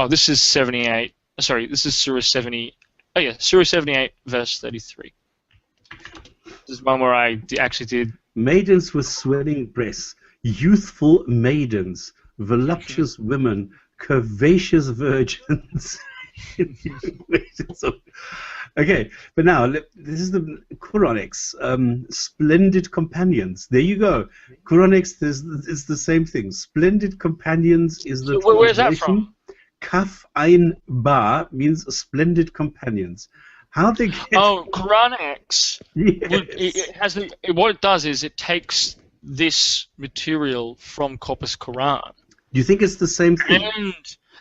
this is 78. Sorry, this is Surah 70. Oh yeah, Surah 78, verse 33. This is one where I actually did. Maidens with swelling breasts, youthful maidens, voluptuous women, curvaceous virgins. Okay, but now this is the QuranX, splendid companions. There you go. QuranX is the same thing. Splendid companions is the translation. Where's that from? Kaf Ein Ba means splendid companions. How they get? Oh, QuranX. Yes. What it does is it takes this material from Corpus Quran. Do you think it's the same thing?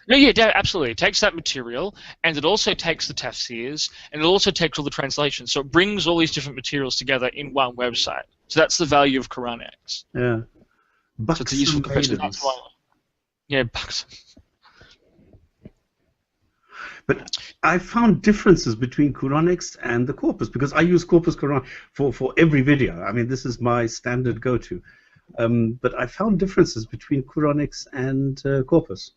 No, yeah, absolutely. It takes that material, and it also takes the tafsirs, and it also takes all the translations. So it brings all these different materials together in one website. So that's the value of QuranX. Yeah. So it's a useful comparison. That's why. Yeah, bucks. But I found differences between QuranX and the Corpus, because I use Corpus Quran for every video. I mean, this is my standard go-to. But I found differences between QuranX and Corpus.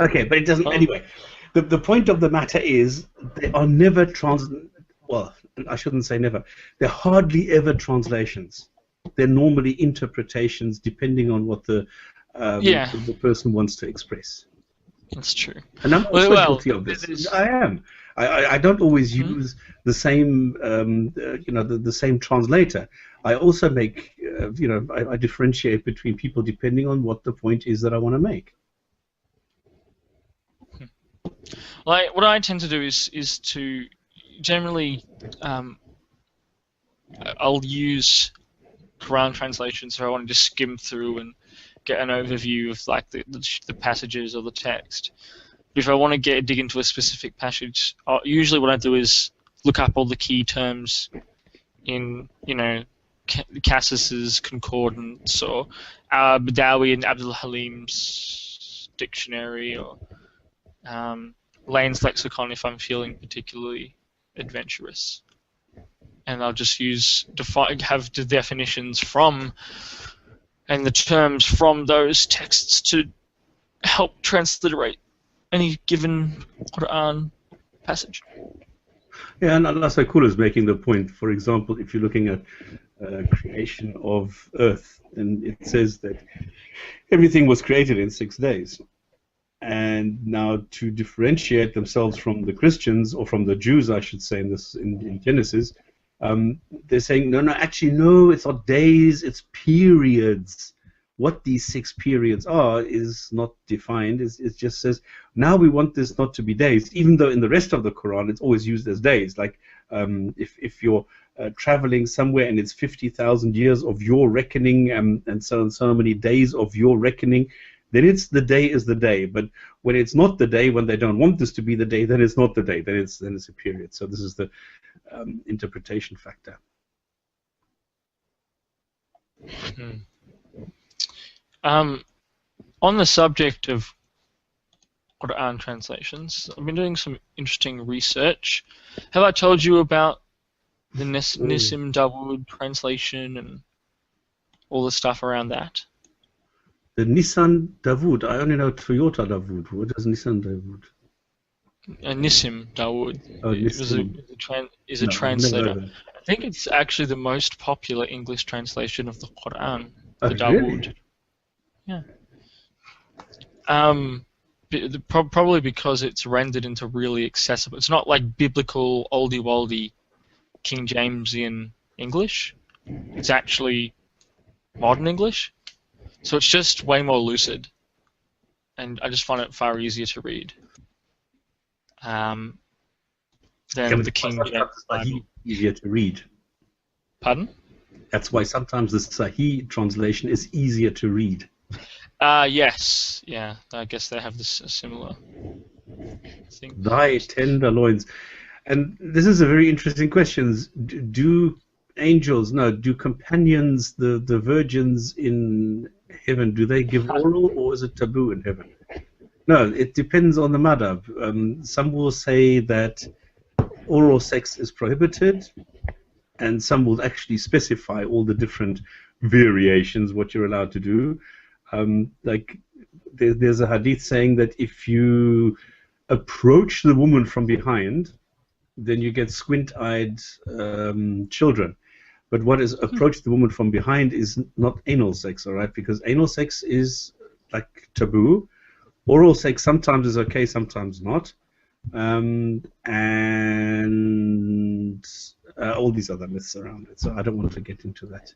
Okay, but it doesn't. Anyway, the point of the matter is they are never well, I shouldn't say never. They're hardly ever translations. they're normally interpretations depending on what the person wants to express. That's true. And I'm also guilty of this. I am. I don't always use the same, the same translator. I also make, I differentiate between people depending on what the point is that I want to make. Like, what I tend to do is to generally, I'll use Quran translations, so I want to just skim through and get an overview of like the passages or the text. But if I want to dig into a specific passage, usually what I do is look up all the key terms in Cassis's concordance or Badawi and Abdul Halim's dictionary, or Lane's lexicon if I'm feeling particularly adventurous. And I'll just have the definitions from and the terms from those texts to help transliterate any given Quran passage. Yeah, and Al-Aqsa Mosque is making the point, for example, if you're looking at creation of Earth, then it says that everything was created in 6 days. And now to differentiate themselves from the Christians, or from the Jews, I should say, in Genesis, they're saying, no, it's not days, it's periods. What these 6 periods are is not defined. It just says, now we want this not to be days, even though in the rest of the Quran it's always used as days. Like if you're traveling somewhere and it's 50,000 years of your reckoning and so many days of your reckoning, then it's the day is the day. But when it's not the day, when they don't want this to be the day, then it's not the day. Then it's a period. So this is the interpretation factor. On the subject of Quran translations, I've been doing some interesting research. Have I told you about the Nissim Dawood translation and all the stuff around that? The Nissan Dawood. I only know Toyota Dawood. What is Nissan Dawood? Nissim Dawood. Oh, is a translator. I think it's actually the most popular English translation of the Quran. The Dawood. Really? Yeah. Probably because it's rendered into really accessible. It's not like biblical oldie-woldy King Jamesian English. It's actually modern English. So it's just way more lucid, and I just find it far easier to read than the King James Bible. Easier to read. Pardon? That's why sometimes the Sahih translation is easier to read. Yes. Yeah, I guess they have this similar thing. Thy tender loins. And this is a very interesting question. Do companions, the virgins in heaven, do they give oral, or is it taboo in heaven? No, it depends on the madhab. Some will say that oral sex is prohibited, and some will actually specify all the different variations, what you're allowed to do. Like there's a hadith saying that if you approach the woman from behind, then you get squint-eyed children. But what is approach the woman from behind is not anal sex, all right? Because anal sex is like taboo. Oral sex sometimes is okay, sometimes not. And all these other myths around it. So I don't want to get into that.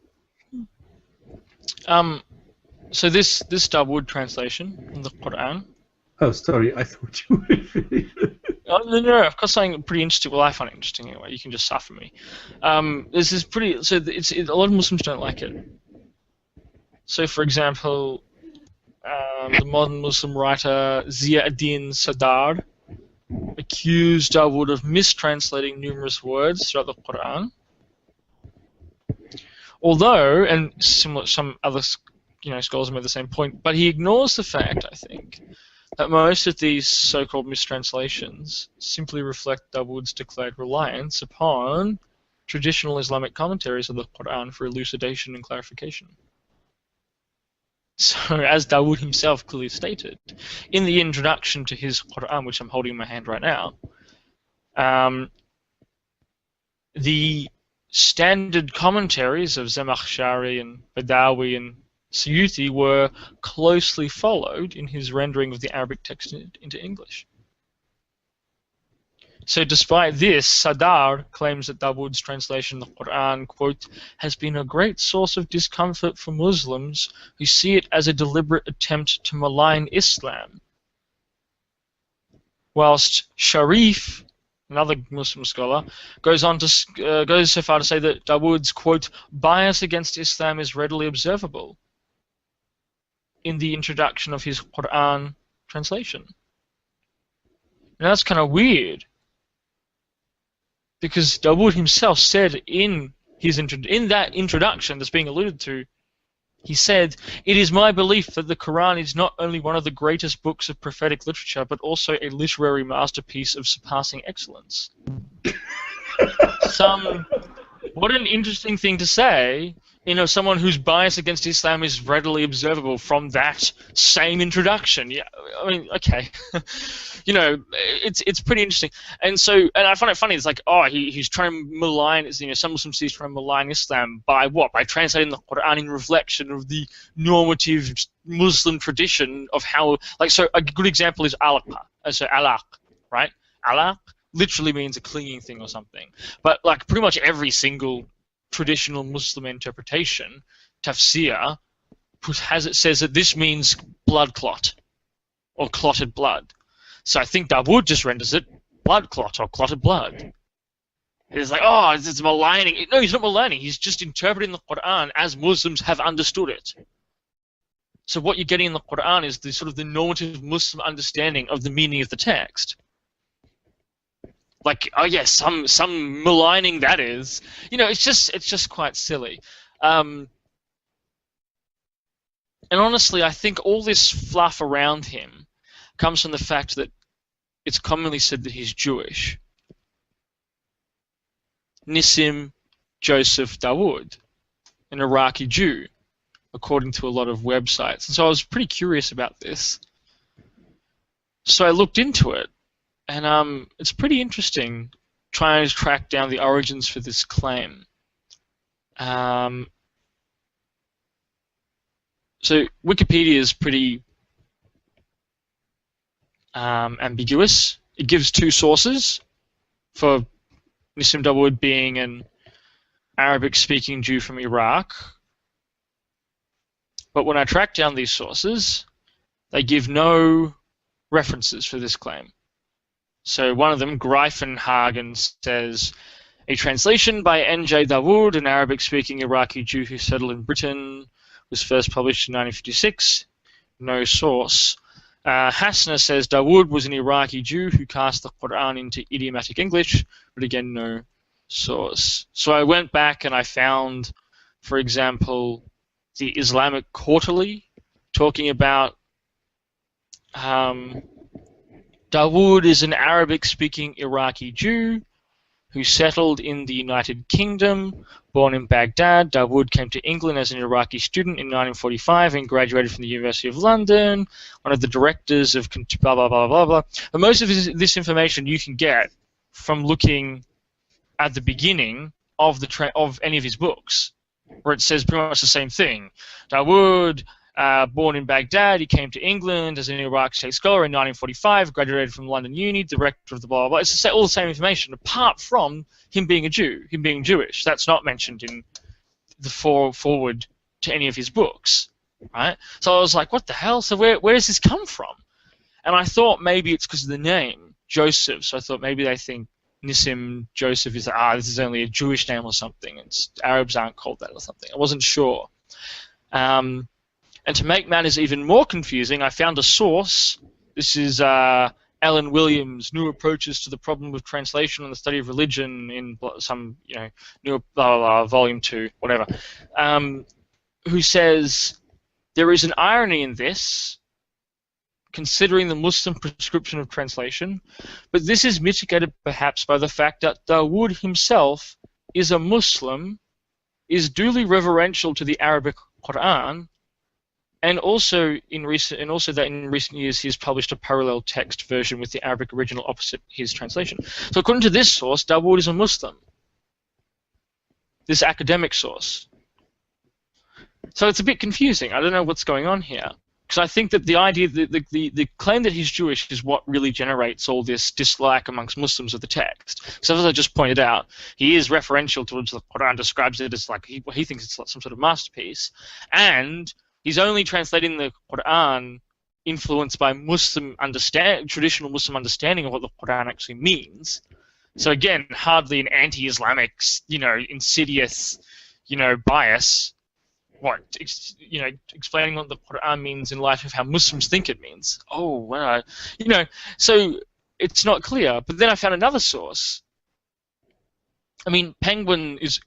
So this Dawood translation of the Quran. Oh, sorry, I thought you were. No, I've got something pretty interesting. Well, I find it interesting anyway. You can just suffer me. This is pretty. So a lot of Muslims don't like it. So, for example, the modern Muslim writer Zia ad-Din Sadar accused Dawood of mistranslating numerous words throughout the Quran. Although, and similar, some other scholars made the same point, but he ignores the fact, I think, that most of these so-called mistranslations simply reflect Dawood's declared reliance upon traditional Islamic commentaries of the Quran for elucidation and clarification. So, as Dawood himself clearly stated, in the introduction to his Quran, which I'm holding in my hand right now, the standard commentaries of Zamakhshari and Badawi and Suyuti were closely followed in his rendering of the Arabic text into English. So despite this, Sadar claims that Dawood's translation of the Quran, quote, has been a great source of discomfort for Muslims who see it as a deliberate attempt to malign Islam. Whilst Sharif, another Muslim scholar, goes so far to say that Dawood's, quote, bias against Islam is readily observable in the introduction of his Quran translation. Now that's kind of weird, because Dawood himself said in that introduction that's being alluded to, he said, "It is my belief that the Quran is not only one of the greatest books of prophetic literature, but also a literary masterpiece of surpassing excellence." What an interesting thing to say. Someone whose bias against Islam is readily observable from that same introduction. Yeah, I mean, okay. It's pretty interesting. And I find it funny. It's like, he's trying to malign, some Muslims see he's trying to malign Islam by what? By translating the Quran in reflection of the normative Muslim tradition of how, so a good example is Al-Aqsa. So Alaq, right? Alaq literally means a clinging thing or something. But pretty much every single traditional Muslim interpretation, tafsir, says that this means blood clot or clotted blood. So I think Dawood just renders it blood clot or clotted blood. It's like, it's maligning. No, he's not maligning. He's just interpreting the Quran as Muslims have understood it. So what you're getting in the Quran is the sort of the normative Muslim understanding of the meaning of the text. Some maligning that is. It's just quite silly. And honestly, I think all this fluff around him comes from the fact that it's commonly said that he's Jewish. Nissim Joseph Dawood, an Iraqi Jew, according to a lot of websites. And so I was pretty curious about this. So I looked into it. And it's pretty interesting trying to track down the origins for this claim. So Wikipedia is pretty ambiguous. It gives two sources for Nissim Dawood being an Arabic-speaking Jew from Iraq. But when I track down these sources, they give no references for this claim. So one of them, Greifenhagen, says, a translation by N.J. Dawood, an Arabic-speaking Iraqi Jew who settled in Britain, was first published in 1956. No source. Hassner says Dawood was an Iraqi Jew who cast the Quran into idiomatic English, but again, no source. So I went back and I found, for example, the Islamic Quarterly talking about Dawood is an Arabic-speaking Iraqi Jew who settled in the United Kingdom, born in Baghdad. Dawood came to England as an Iraqi student in 1945 and graduated from the University of London, one of the directors of blah, blah, blah, blah, blah. But most of this information you can get from looking at the beginning of any of his books, where it says pretty much the same thing. Dawood, born in Baghdad, he came to England as an Iraq State scholar in 1945, graduated from London Uni, director of the blah, blah, blah. It's all the same information, apart from him being a Jew, him being Jewish. That's not mentioned in the forward to any of his books, right? So I was like, what the hell? So where does this come from? And I thought maybe it's because of the name, Joseph. So I thought maybe they think Nissim Joseph is, this is only a Jewish name or something. Arabs aren't called that or something. I wasn't sure. And to make matters even more confusing, I found a source. This is Alan Williams' New Approaches to the Problem of Translation and the Study of Religion in some, new volume 2, whatever, who says there is an irony in this, considering the Muslim prescription of translation, but this is mitigated perhaps by the fact that Dawood himself is a Muslim, is duly reverential to the Arabic Quran, and also that in recent years he has published a parallel text version with the Arabic original opposite his translation. So according to this source, Dawood is a Muslim. this academic source. So it's a bit confusing. I don't know what's going on here. Because I think that the idea, the claim that he's Jewish is what really generates all this dislike amongst Muslims of the text. So as I just pointed out, he is referential towards the Quran, describes it as like he thinks it's like some sort of masterpiece, and he's only translating the Quran influenced by traditional Muslim understanding of what the Quran actually means. So again, hardly an anti-Islamic, insidious, bias. Explaining what the Quran means in light of how Muslims think it means. Oh, well, so it's not clear. But then I found another source. I mean, Penguin is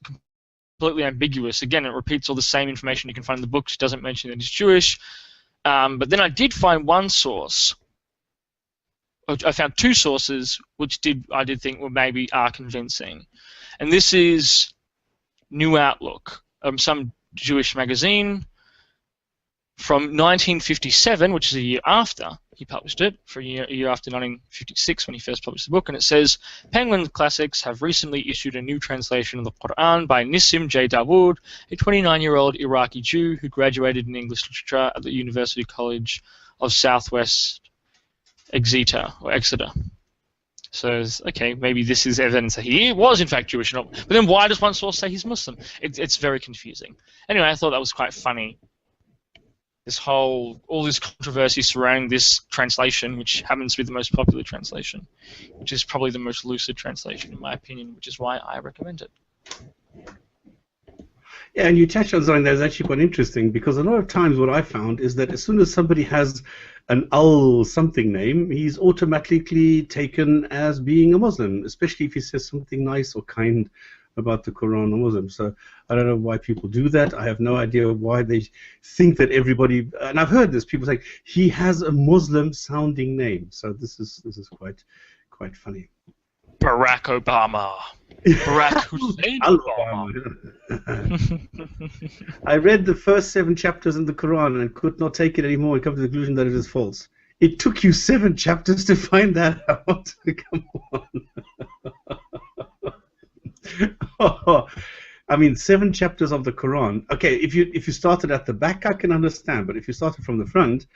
completely ambiguous. Again, it repeats all the same information you can find in the books. It doesn't mention that he's Jewish. But then I did find one source. I found two sources which I did think maybe are convincing. And this is New Outlook, some Jewish magazine from 1957, which is a year after he published it, for a year after 1956 when he first published the book, and it says, Penguin Classics have recently issued a new translation of the Quran by Nissim J. Dawood, a 29-year-old Iraqi Jew who graduated in English literature at the University College of Southwest Exeter. So, okay, maybe this is evidence that he was in fact Jewish. But then why does one source say he's Muslim? It's very confusing. Anyway, I thought that was quite funny. All this controversy surrounding this translation, which happens to be the most popular translation, which is probably the most lucid translation in my opinion, which is why I recommend it. Yeah, and you touched on something that's actually quite interesting, because a lot of times what I found is that as soon as somebody has an Al-something name, he's automatically taken as being a Muslim, especially if he says something nice or kind about the Quran or Muslim. So I don't know why people do that. I have no idea why they think that everybody, and I've heard this, people say, he has a Muslim-sounding name. So this is quite funny. Barack Obama. Barack Hussein Obama. I read the first 7 chapters in the Quran and could not take it anymore and come to the conclusion that it is false. It took you 7 chapters to find that out. Come on. I mean, 7 chapters of the Quran. Okay, if you started at the back, I can understand, but if you started from the front,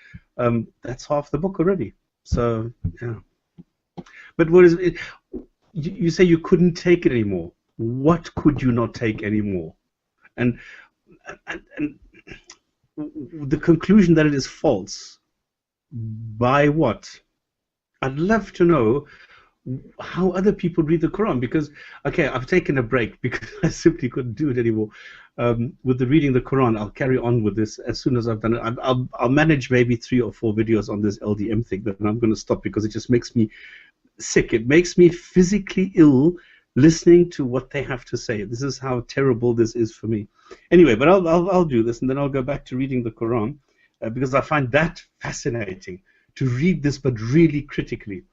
that's half the book already. So, yeah. But what is it? You say you couldn't take it anymore. What could you not take anymore? And the conclusion that it is false, by what? I'd love to know how other people read the Quran, because, okay, I've taken a break because I simply couldn't do it anymore. With the reading the Quran, I'll carry on with this as soon as I've done it. I'll manage maybe 3 or 4 videos on this LDM thing, but I'm going to stop because it just makes me sick. It makes me physically ill listening to what they have to say. This is how terrible this is for me. Anyway, but I'll do this, and then I'll go back to reading the Quran, because I find that fascinating, to read this but really critically.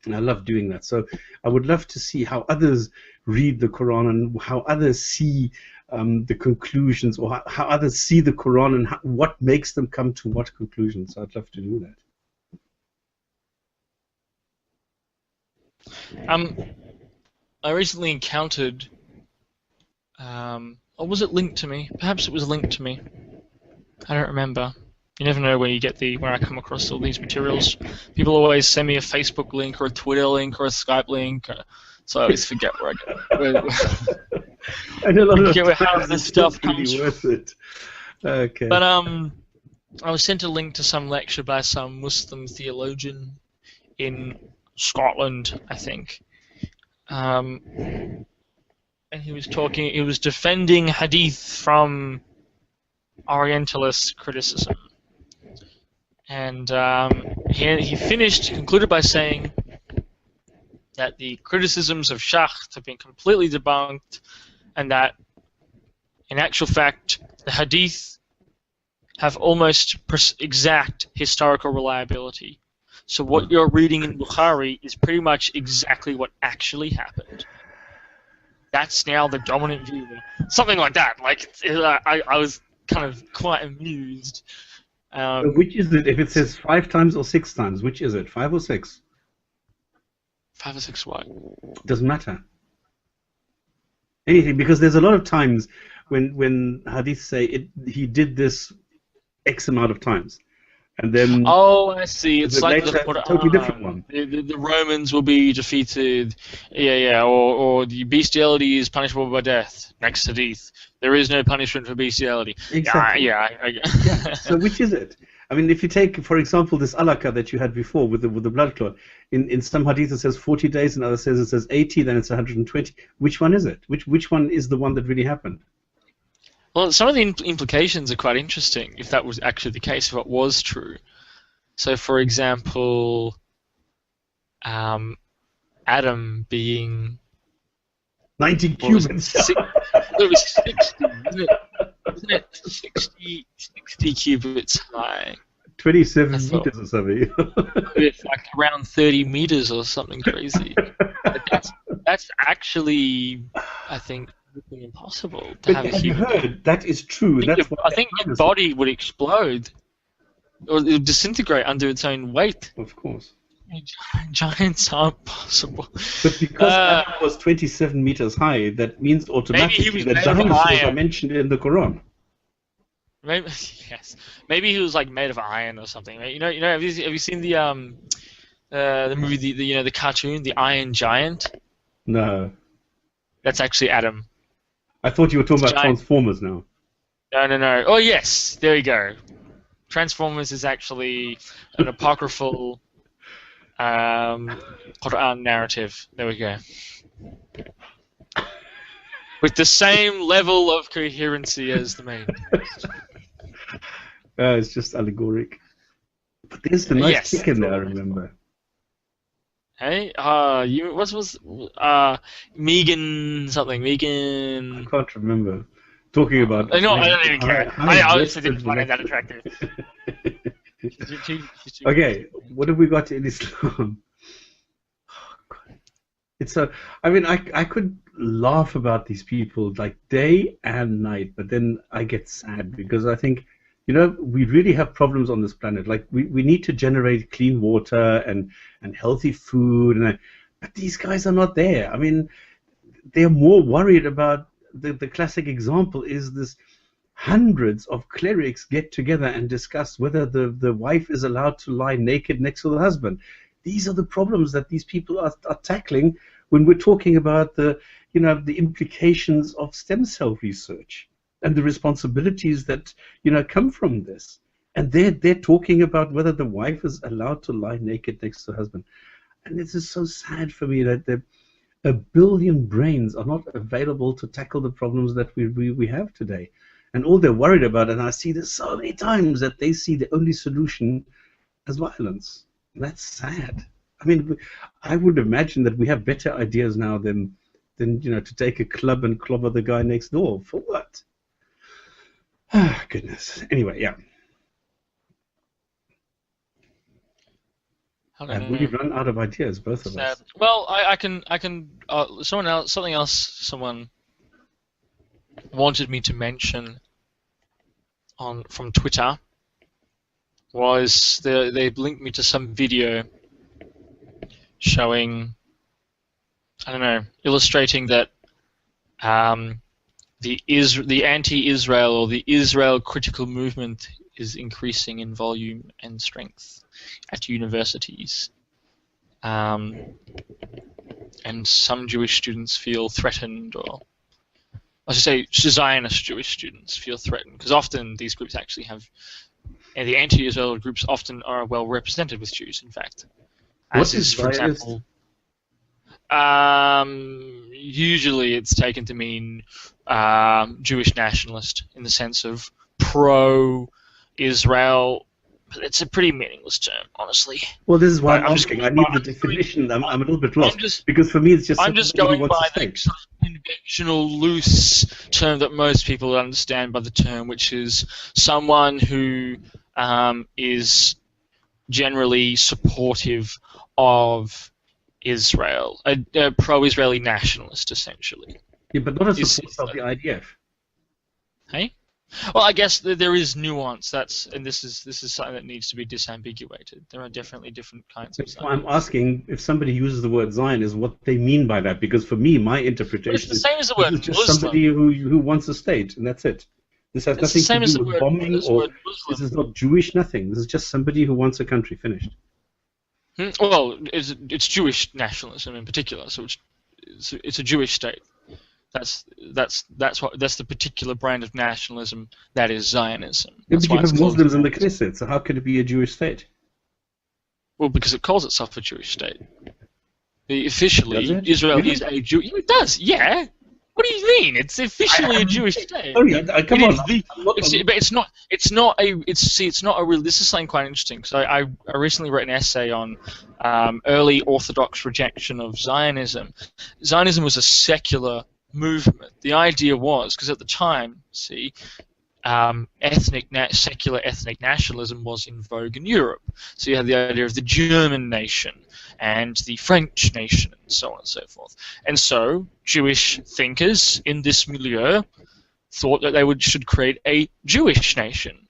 And I love doing that. So I would love to see how others read the Quran and how others see the conclusions, or how others see the Quran and what makes them come to what conclusions. So I'd love to do that. I recently encountered, or was it linked to me? Perhaps it was linked to me. I don't remember. You never know where I come across all these materials. People always send me a Facebook link or a Twitter link or a Skype link, so I always forget where I go. I forget where half of this stuff comes from. Okay. But I was sent a link to some lecture by some Muslim theologian in Scotland, I think. And he was defending Hadith from Orientalist criticism. And he concluded by saying that the criticisms of Shacht have been completely debunked, and that, in actual fact, the Hadith have almost exact historical reliability. So what you're reading in Bukhari is pretty much exactly what actually happened. That's now the dominant view. Something like that. Like, I was kind of quite amused. Which is it? If it says 5 times or 6 times, which is it? 5 or 6? 5 or 6 what? Doesn't matter. Anything, because there's a lot of times when Hadith say he did this X amount of times, and then oh, I see. It's like later, a totally different one. The Romans will be defeated. Yeah. Or the bestiality is punishable by death. Next Hadith, there is no punishment for bestiality. Exactly. Yeah. So which is it? I mean, if you take, for example, this Al-Aqsa that you had before with the blood clot, in some hadith it says 40 days, in others it says 80, then it's 120. Which one is it? Which one is the one that really happened? Well, some of the implications are quite interesting if that was actually the case, if it was true. So, for example, Adam being 90 cubits. It was 60, wasn't it? 60 cubits high. 27 meters or something. It's like around 30 meters or something crazy. But that's actually, I think, impossible to have a you human. Heard? That is true. I think your body would explode, or it would disintegrate under its own weight. Of course. Giants aren't possible. But because Adam was 27 meters high, that means automatically that dinosaurs are mentioned in the Quran. Maybe yes. Maybe he was like made of iron or something. Right? You know. Have you seen the movie, the cartoon, the Iron Giant? No. That's actually Adam. I thought you were talking about Transformers now. No. Oh yes, there you go. Transformers is actually an apocryphal Quran narrative. There we go. With the same level of coherency as the main. It's just allegoric. But there's the nice chicken there, I remember. Hey, what was Megan something? Megan. I can't remember. Talking about. No, I don't even care. I honestly didn't find it that attractive. Okay, what have we got in Islam? Oh, God. It's a. I mean, I could laugh about these people like day and night, but then I get sad because I think, we really have problems on this planet. Like we need to generate clean water and healthy food, but these guys are not there. I mean, they're more worried about the classic example is this: hundreds of clerics get together and discuss whether the wife is allowed to lie naked next to the husband. These are the problems that these people are tackling when we're talking about the implications of stem cell research and the responsibilities that come from this. And they're talking about whether the wife is allowed to lie naked next to the husband. And this is so sad for me that a billion brains are not available to tackle the problems that we have today. And all they're worried about, and I see this so many times, that they see the only solution as violence. And that's sad. I mean, I would imagine that we have better ideas now than to take a club and clobber the guy next door. For what? Ah, goodness. Anyway, yeah. And we've run out of ideas, both of us. Well, I can. Something else. Someone wanted me to mention from Twitter was they linked me to some video showing, illustrating that the anti-Israel or the Israel critical movement is increasing in volume and strength at universities. And some Jewish students feel threatened, or I should say Zionist Jewish students feel threatened, because often these groups actually have, and the anti-Israel groups often are well represented with Jews, in fact. What is, for example? Usually it's taken to mean Jewish nationalist in the sense of pro-Israel, but it's a pretty meaningless term, honestly. Well, this is why I'm asking. I need the definition. I'm a little bit lost, because for me it's just. I'm just going by the sort of conventional, loose term that most people understand by the term, which is someone who is generally supportive of Israel, a pro-Israeli nationalist, essentially. Yeah, but not a supporter of the IDF. Hey? Well, I guess there is nuance. And this is something that needs to be disambiguated. There are definitely different kinds of That's why I'm asking if somebody uses the word Zionist, what they mean by that. Because for me, my interpretation it's the same as the word is just Muslim. somebody who wants a state, and that's it. This has nothing to do with bombing, or this is not Jewish. Nothing. This is just somebody who wants a country. Finished. Well, it's Jewish nationalism in particular. So it's a Jewish state. That's the particular brand of nationalism that is Zionism. Yeah, but you have Muslims in the Knesset, so how could it be a Jewish state? Well, because it calls itself a Jewish state. Officially, Israel is a Jew. It does, yeah. What do you mean? It's officially a Jewish state. Oh yeah, come on. But it's not. It's not a. It's not a real. This is something quite interesting. So I recently wrote an essay on early Orthodox rejection of Zionism. Zionism was a secular movement. The idea was, because at the time, secular ethnic nationalism was in vogue in Europe. So you had the idea of the German nation and the French nation and so on and so forth. And so Jewish thinkers in this milieu thought that they should create a Jewish nation.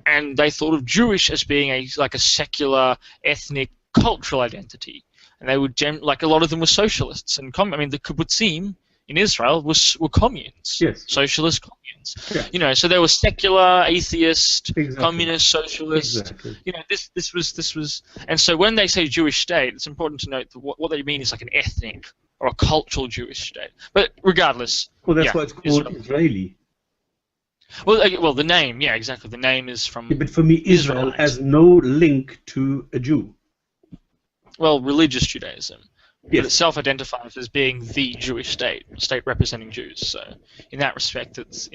And they thought of Jewish as being a secular ethnic cultural identity. And they would, like a lot of them were socialists. And the kibbutzim in Israel were communes, yes. Socialist communes. Yeah. You know, so they were secular, atheist, exactly. communist, socialist. Exactly. You know, this was, and so when they say Jewish state, it's important to note that what they mean is like an ethnic or a cultural Jewish state. But regardless, well, that's why it's called Israeli. Well, the name, yeah, exactly. The name is from. Yeah, but for me, Israel has no link to a Jew. Well, religious Judaism. Yes. But it self-identifies as being the Jewish state representing Jews. So, in that respect, it's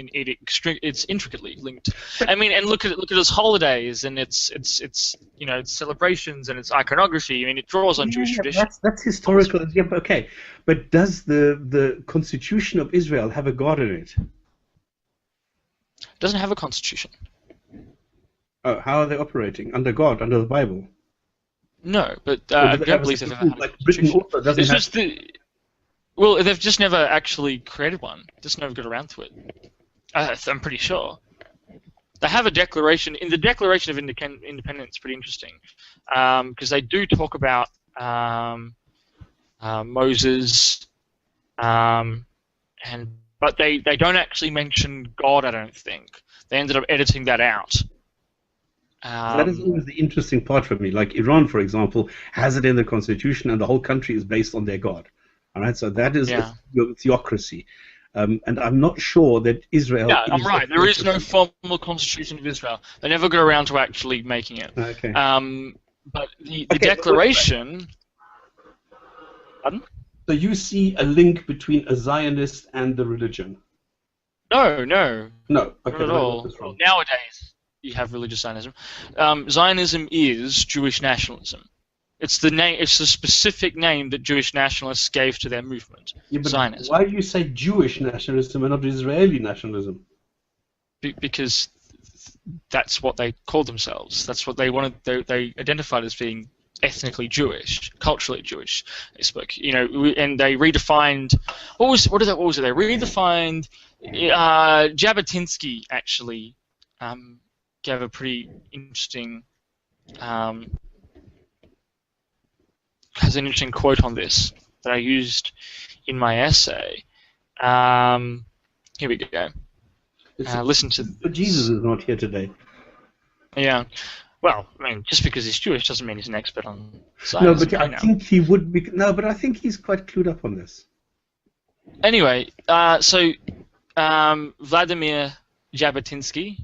intricately linked. I mean, and look at its holidays and its celebrations and its iconography. I mean, it draws on Jewish tradition. That's historical. Yeah, okay, but does the Constitution of Israel have a God in it? It doesn't have a constitution. Oh, how are they operating? Under God, under the Bible? No, but I don't believe they've ever had a constitution. Well, they've just never actually created one. Just never got around to it. I'm pretty sure. They have a declaration. In the Declaration of Independence, it's pretty interesting, because they do talk about Moses, but they don't actually mention God, I don't think. They ended up editing that out. That is always the interesting part for me. Like Iran, for example, has it in the constitution, and the whole country is based on their God. All right, so that is a theocracy, and I'm not sure that Israel. Yeah, I'm right. There is no formal constitution of Israel. They never got around to actually making it. Okay. But the declaration. Pardon? So you see a link between a Zionist and the religion? No. Okay, Not at all. Nowadays, you have religious Zionism. Zionism is Jewish nationalism. It's the name. It's the specific name that Jewish nationalists gave to their movement. Yeah, but Zionism. Why do you say Jewish nationalism and not Israeli nationalism? Because that's what they called themselves. That's what they wanted. They identified as being ethnically Jewish, culturally Jewish. They spoke, and they redefined. What was it? They redefined. Jabotinsky actually gave a pretty interesting. Has an interesting quote on this that I used in my essay. Here we go. Listen to. But Jesus is not here today. Yeah. Well, I mean, just because he's Jewish doesn't mean he's an expert on science. No, but I think he would be. No, but I think he's quite clued up on this. Anyway, so Vladimir Jabotinsky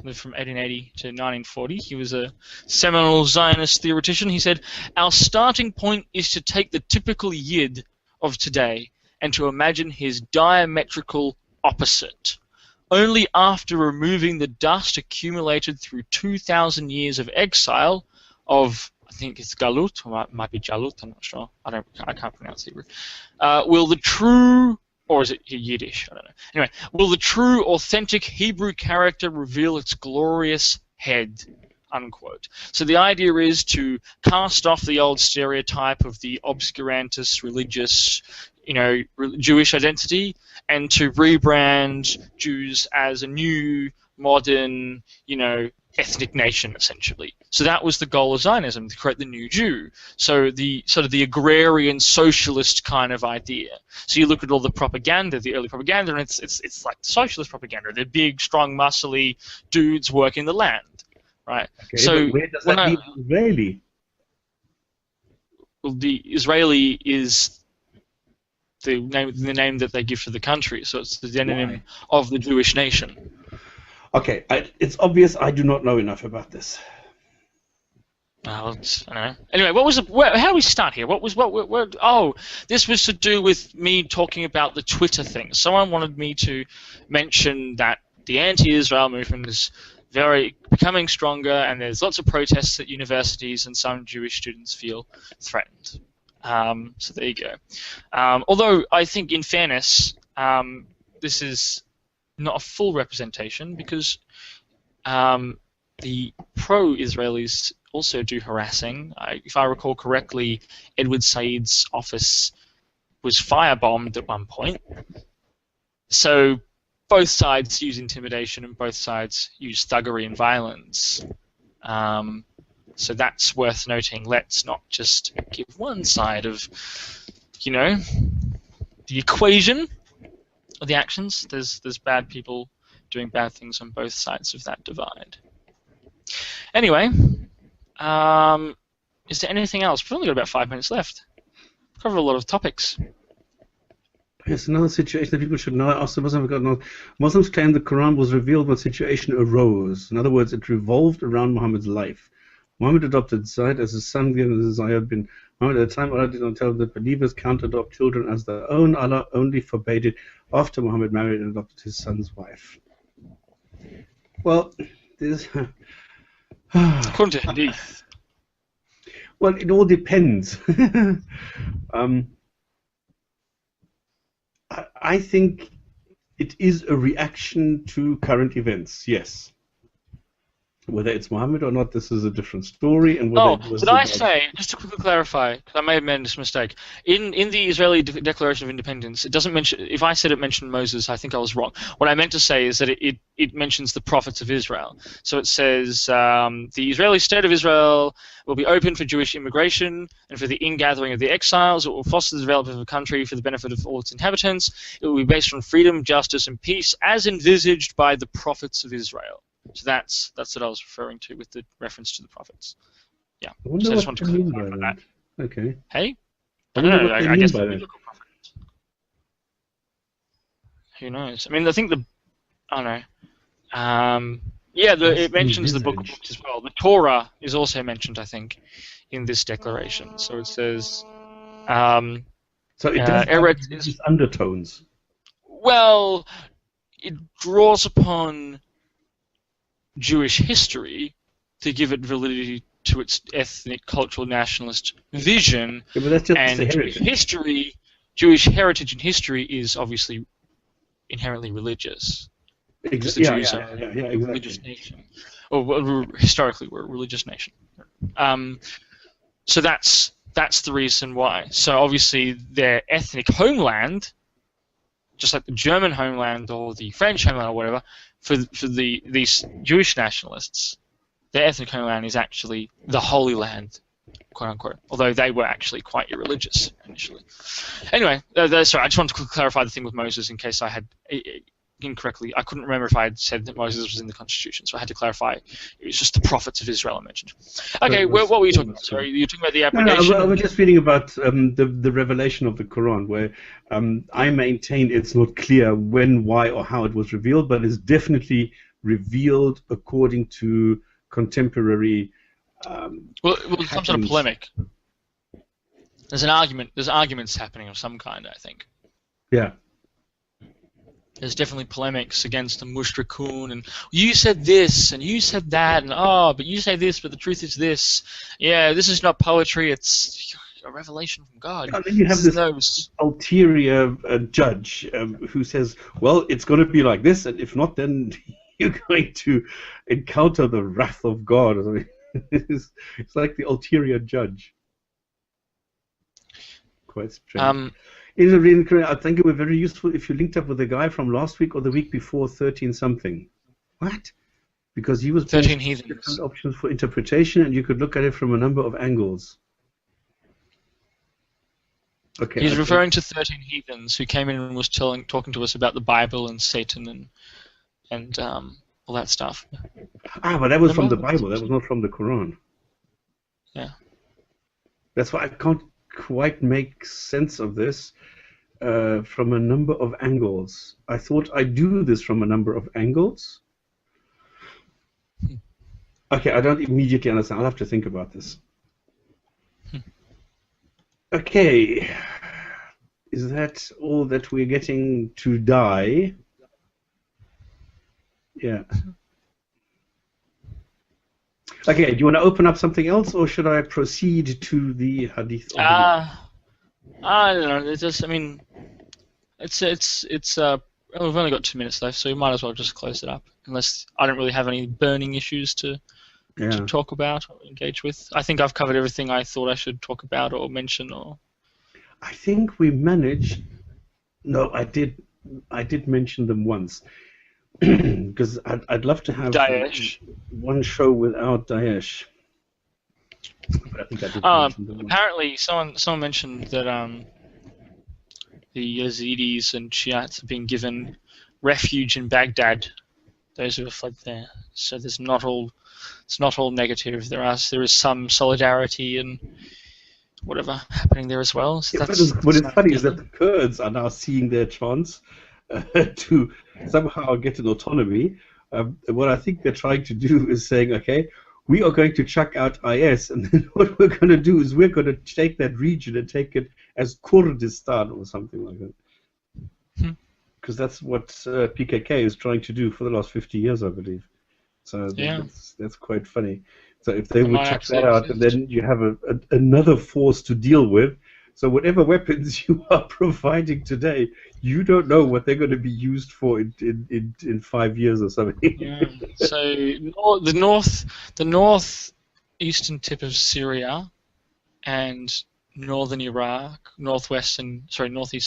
lived from 1880 to 1940. He was a seminal Zionist theoretician. He said, "Our starting point is to take the typical Yid of today and to imagine his diametrical opposite. Only after removing the dust accumulated through 2,000 years of exile of, I think it's Galut, or it might be Jalut, I'm not sure. I can't pronounce Hebrew. Will the true, or is it Yiddish? I don't know. Anyway, will the true, authentic Hebrew character reveal its glorious head?" Unquote. So the idea is to cast off the old stereotype of the obscurantist religious, Jewish identity, and to rebrand Jews as a new modern, ethnic nation, essentially. So that was the goal of Zionism, to create the new Jew. So the sort of the agrarian socialist kind of idea. So you look at all the propaganda, the early propaganda, and it's like socialist propaganda. They're big, strong, muscly dudes working the land, right? Okay, so but where does that leave Israeli? Well, the Israeli is the name that they give to the country. So it's the demonym of the Jewish nation. Okay, it's obvious I do not know enough about this. I don't know. Anyway, how do we start here? This was to do with me talking about the Twitter thing. Someone wanted me to mention that the anti-Israel movement is becoming stronger, and there's lots of protests at universities, and some Jewish students feel threatened. So there you go. Although I think, in fairness, this is not a full representation, because the pro-Israelis also do harassing. If I recall correctly, Edward Said's office was firebombed at one point. So both sides use intimidation and both sides use thuggery and violence. So that's worth noting. Let's not just give one side of, the equation of the actions. There's bad people doing bad things on both sides of that divide. Anyway, is there anything else? We've only got about 5 minutes left. Covered a lot of topics. Yes, another situation that people should know. I asked the Muslims, Muslims claim the Quran was revealed when the situation arose. In other words, it revolved around Muhammad's life. Muhammad adopted Zayd as his son, given Zayd bin Muhammad. At the time, Allah did not tell that believers can't adopt children as their own. Allah only forbade it after Muhammad married and adopted his son's wife. Well, there's... According to Hadith. Well, it all depends. I think it is a reaction to current events, yes. Whether it's Muhammad or not, this is a different story. And did I say, just to quickly clarify, because I may have made this mistake, in the Israeli Declaration of Independence, it doesn't mention, if I said it mentioned Moses, I think I was wrong. What I meant to say is that it mentions the prophets of Israel. So it says, the Israeli state of Israel will be open for Jewish immigration and for the ingathering of the exiles. It will foster the development of the country for the benefit of all its inhabitants. It will be based on freedom, justice, and peace as envisaged by the prophets of Israel. So that's what I was referring to with the reference to the prophets. Yeah. I just want to clarify that. Okay. Hey? I don't know what I guess the biblical prophets. Who knows? I mean, I think I don't know. It mentions the book of books as well. The Torah is also mentioned, I think, in this declaration. So it says... so it does have undertones. Well, it draws upon Jewish history to give it validity to its ethnic, cultural, nationalist vision. Yeah, but that's just and the heritage. Jewish heritage and history is obviously inherently religious. Exactly. The Jews are a religious nation. Or historically, we're a religious nation. So that's the reason why. So obviously, their ethnic homeland, just like the German homeland or the French homeland or whatever, for these Jewish nationalists, their ethnic homeland is actually the Holy Land, quote unquote. Although they were actually quite irreligious initially. Anyway, sorry, I just wanted to clarify the thing with Moses in case I had incorrectly. I couldn't remember if I had said that Moses was in the Constitution, so I had to clarify. It was just the prophets of Israel I mentioned. Okay, what were you talking about? Sorry, you were talking about the abrogation? No, I was just reading about the revelation of the Quran, where I maintain it's not clear when, why, or how it was revealed, but it's definitely revealed according to contemporary. Well, some sort of polemic. There's an argument. There's arguments happening of some kind, I think. Yeah. There's definitely polemics against the mushrikun, and you said this, and you said that, and but you say this, but the truth is this. Yeah, this is not poetry, it's a revelation from God. And then you have this ulterior judge who says, well, it's going to be like this, and if not, then you're going to encounter the wrath of God. It's like the ulterior judge. Quite strange. I think it would be very useful if you linked up with the guy from last week or the week before, 13-something. What? Because he was 13 different heathens. options for interpretation, and you could look at it from a number of angles. Okay. He's referring to 13 heathens who came in and was talking to us about the Bible and Satan and all that stuff. But that was from the Bible. That was not from the Quran. Yeah. That's why I can't quite make sense of this from a number of angles. I thought I'd do this from a number of angles. Okay, I don't immediately understand. I'll have to think about this. Okay. Is that all that we're getting to die? Yeah. Okay, do you want to open up something else, or should I proceed to the Hadith? I don't know. It's just, I mean, it's we've only got 2 minutes left, so we might as well just close it up. Unless I don't really have any burning issues to talk about or engage with. I think I've covered everything I thought I should talk about or mention. Or I think we managed. No, I did mention them once. Because I'd love to have Daesh. one show without Daesh. But I think I did mention them once. Apparently, someone mentioned that the Yazidis and Shiites have been given refuge in Baghdad. Those who have fled there. So it's not all negative. There is some solidarity and whatever happening there as well. So what is funny is that the Kurds are now seeing their chance to somehow get an autonomy. What I think they're trying to do is saying, okay, we are going to chuck out IS, and then what we're going to do is we're going to take that region and take it as Kurdistan or something like that. Because that's what PKK is trying to do for the last 50 years, I believe. So that's quite funny. So if they would chuck that out, and then you have another force to deal with. So whatever weapons you are providing today, you don't know what they're going to be used for in 5 years or something. Yeah. So the northeastern tip of Syria and northern Iraq, northeastern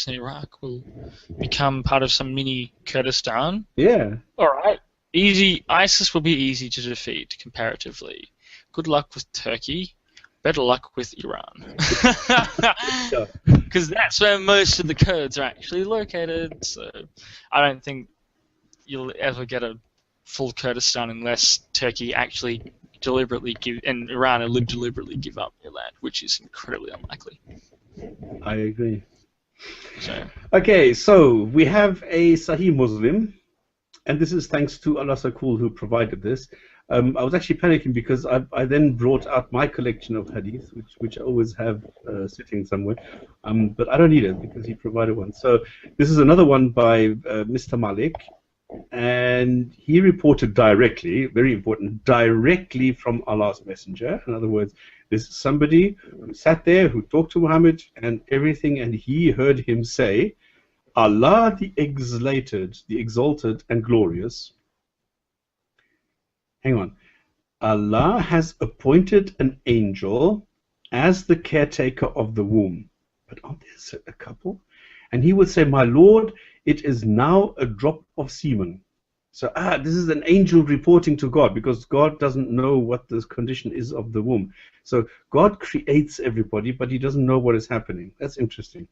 Iraq will become part of some mini Kurdistan. Yeah. All right. Easy. ISIS will be easy to defeat comparatively. Good luck with Turkey. Better luck with Iran. Because that's where most of the Kurds are actually located. So I don't think you'll ever get a full Kurdistan unless Turkey actually deliberately and Iran deliberately give up their land, which is incredibly unlikely. I agree. So. Okay, so we have a Sahih Muslim, and this is thanks to Al-Aqsa who provided this. I was actually panicking because I then brought out my collection of hadith, which I always have sitting somewhere, but I don't need it because he provided one. So this is another one by Mr. Malik, and he reported directly, very important, directly from Allah's Messenger. In other words, this is somebody who sat there, who talked to Muhammad and everything, and he heard him say, Allah the exalted and glorious. Hang on. Allah has appointed an angel as the caretaker of the womb. But aren't there a couple? And he would say, my Lord, it is now a drop of semen. So, this is an angel reporting to God because God doesn't know what the condition is of the womb. So God creates everybody, but he doesn't know what is happening. That's interesting.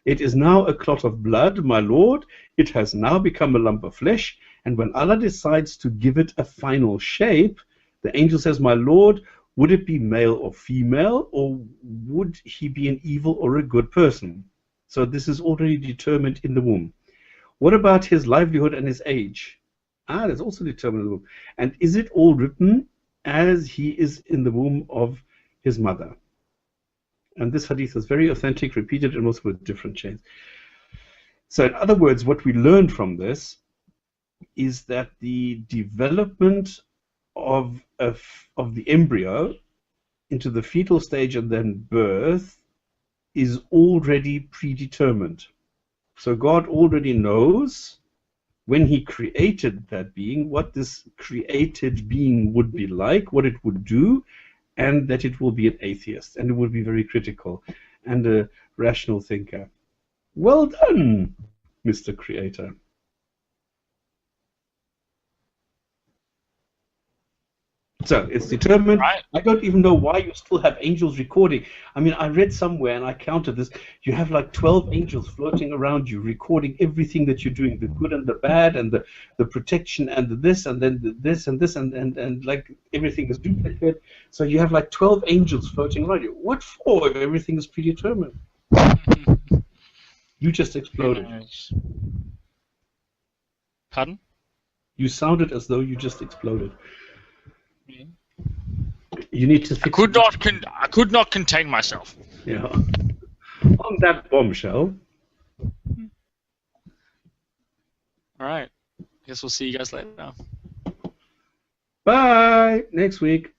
It is now a clot of blood, my Lord. It has now become a lump of flesh. And when Allah decides to give it a final shape, the angel says, my Lord, would it be male or female, or would he be an evil or a good person? So this is already determined in the womb. What about his livelihood and his age? That's also determined in the womb. And is it all written as he is in the womb of his mother? And this hadith is very authentic, repeated in multiple different chains. So in other words, what we learned from this is that the development of the embryo into the fetal stage and then birth is already predetermined. So God already knows when he created that being, what this created being would be like, what it would do, and that it will be an atheist, and it will be very critical and a rational thinker. Well done, Mr. Creator. So it's determined. Right. I don't even know why you still have angels recording. I mean, I read somewhere and I counted this. You have like 12 angels floating around you, recording everything that you're doing, the good and the bad, and the protection and the this, and then the this and this, and like everything is duplicate. So you have like 12 angels floating around you. What for if everything is predetermined? You just exploded. Pardon? You sounded as though you just exploded. Yeah. You need to fix I could not contain myself. Yeah. On that bombshell. All right. Guess we'll see you guys later now. Bye. Next week.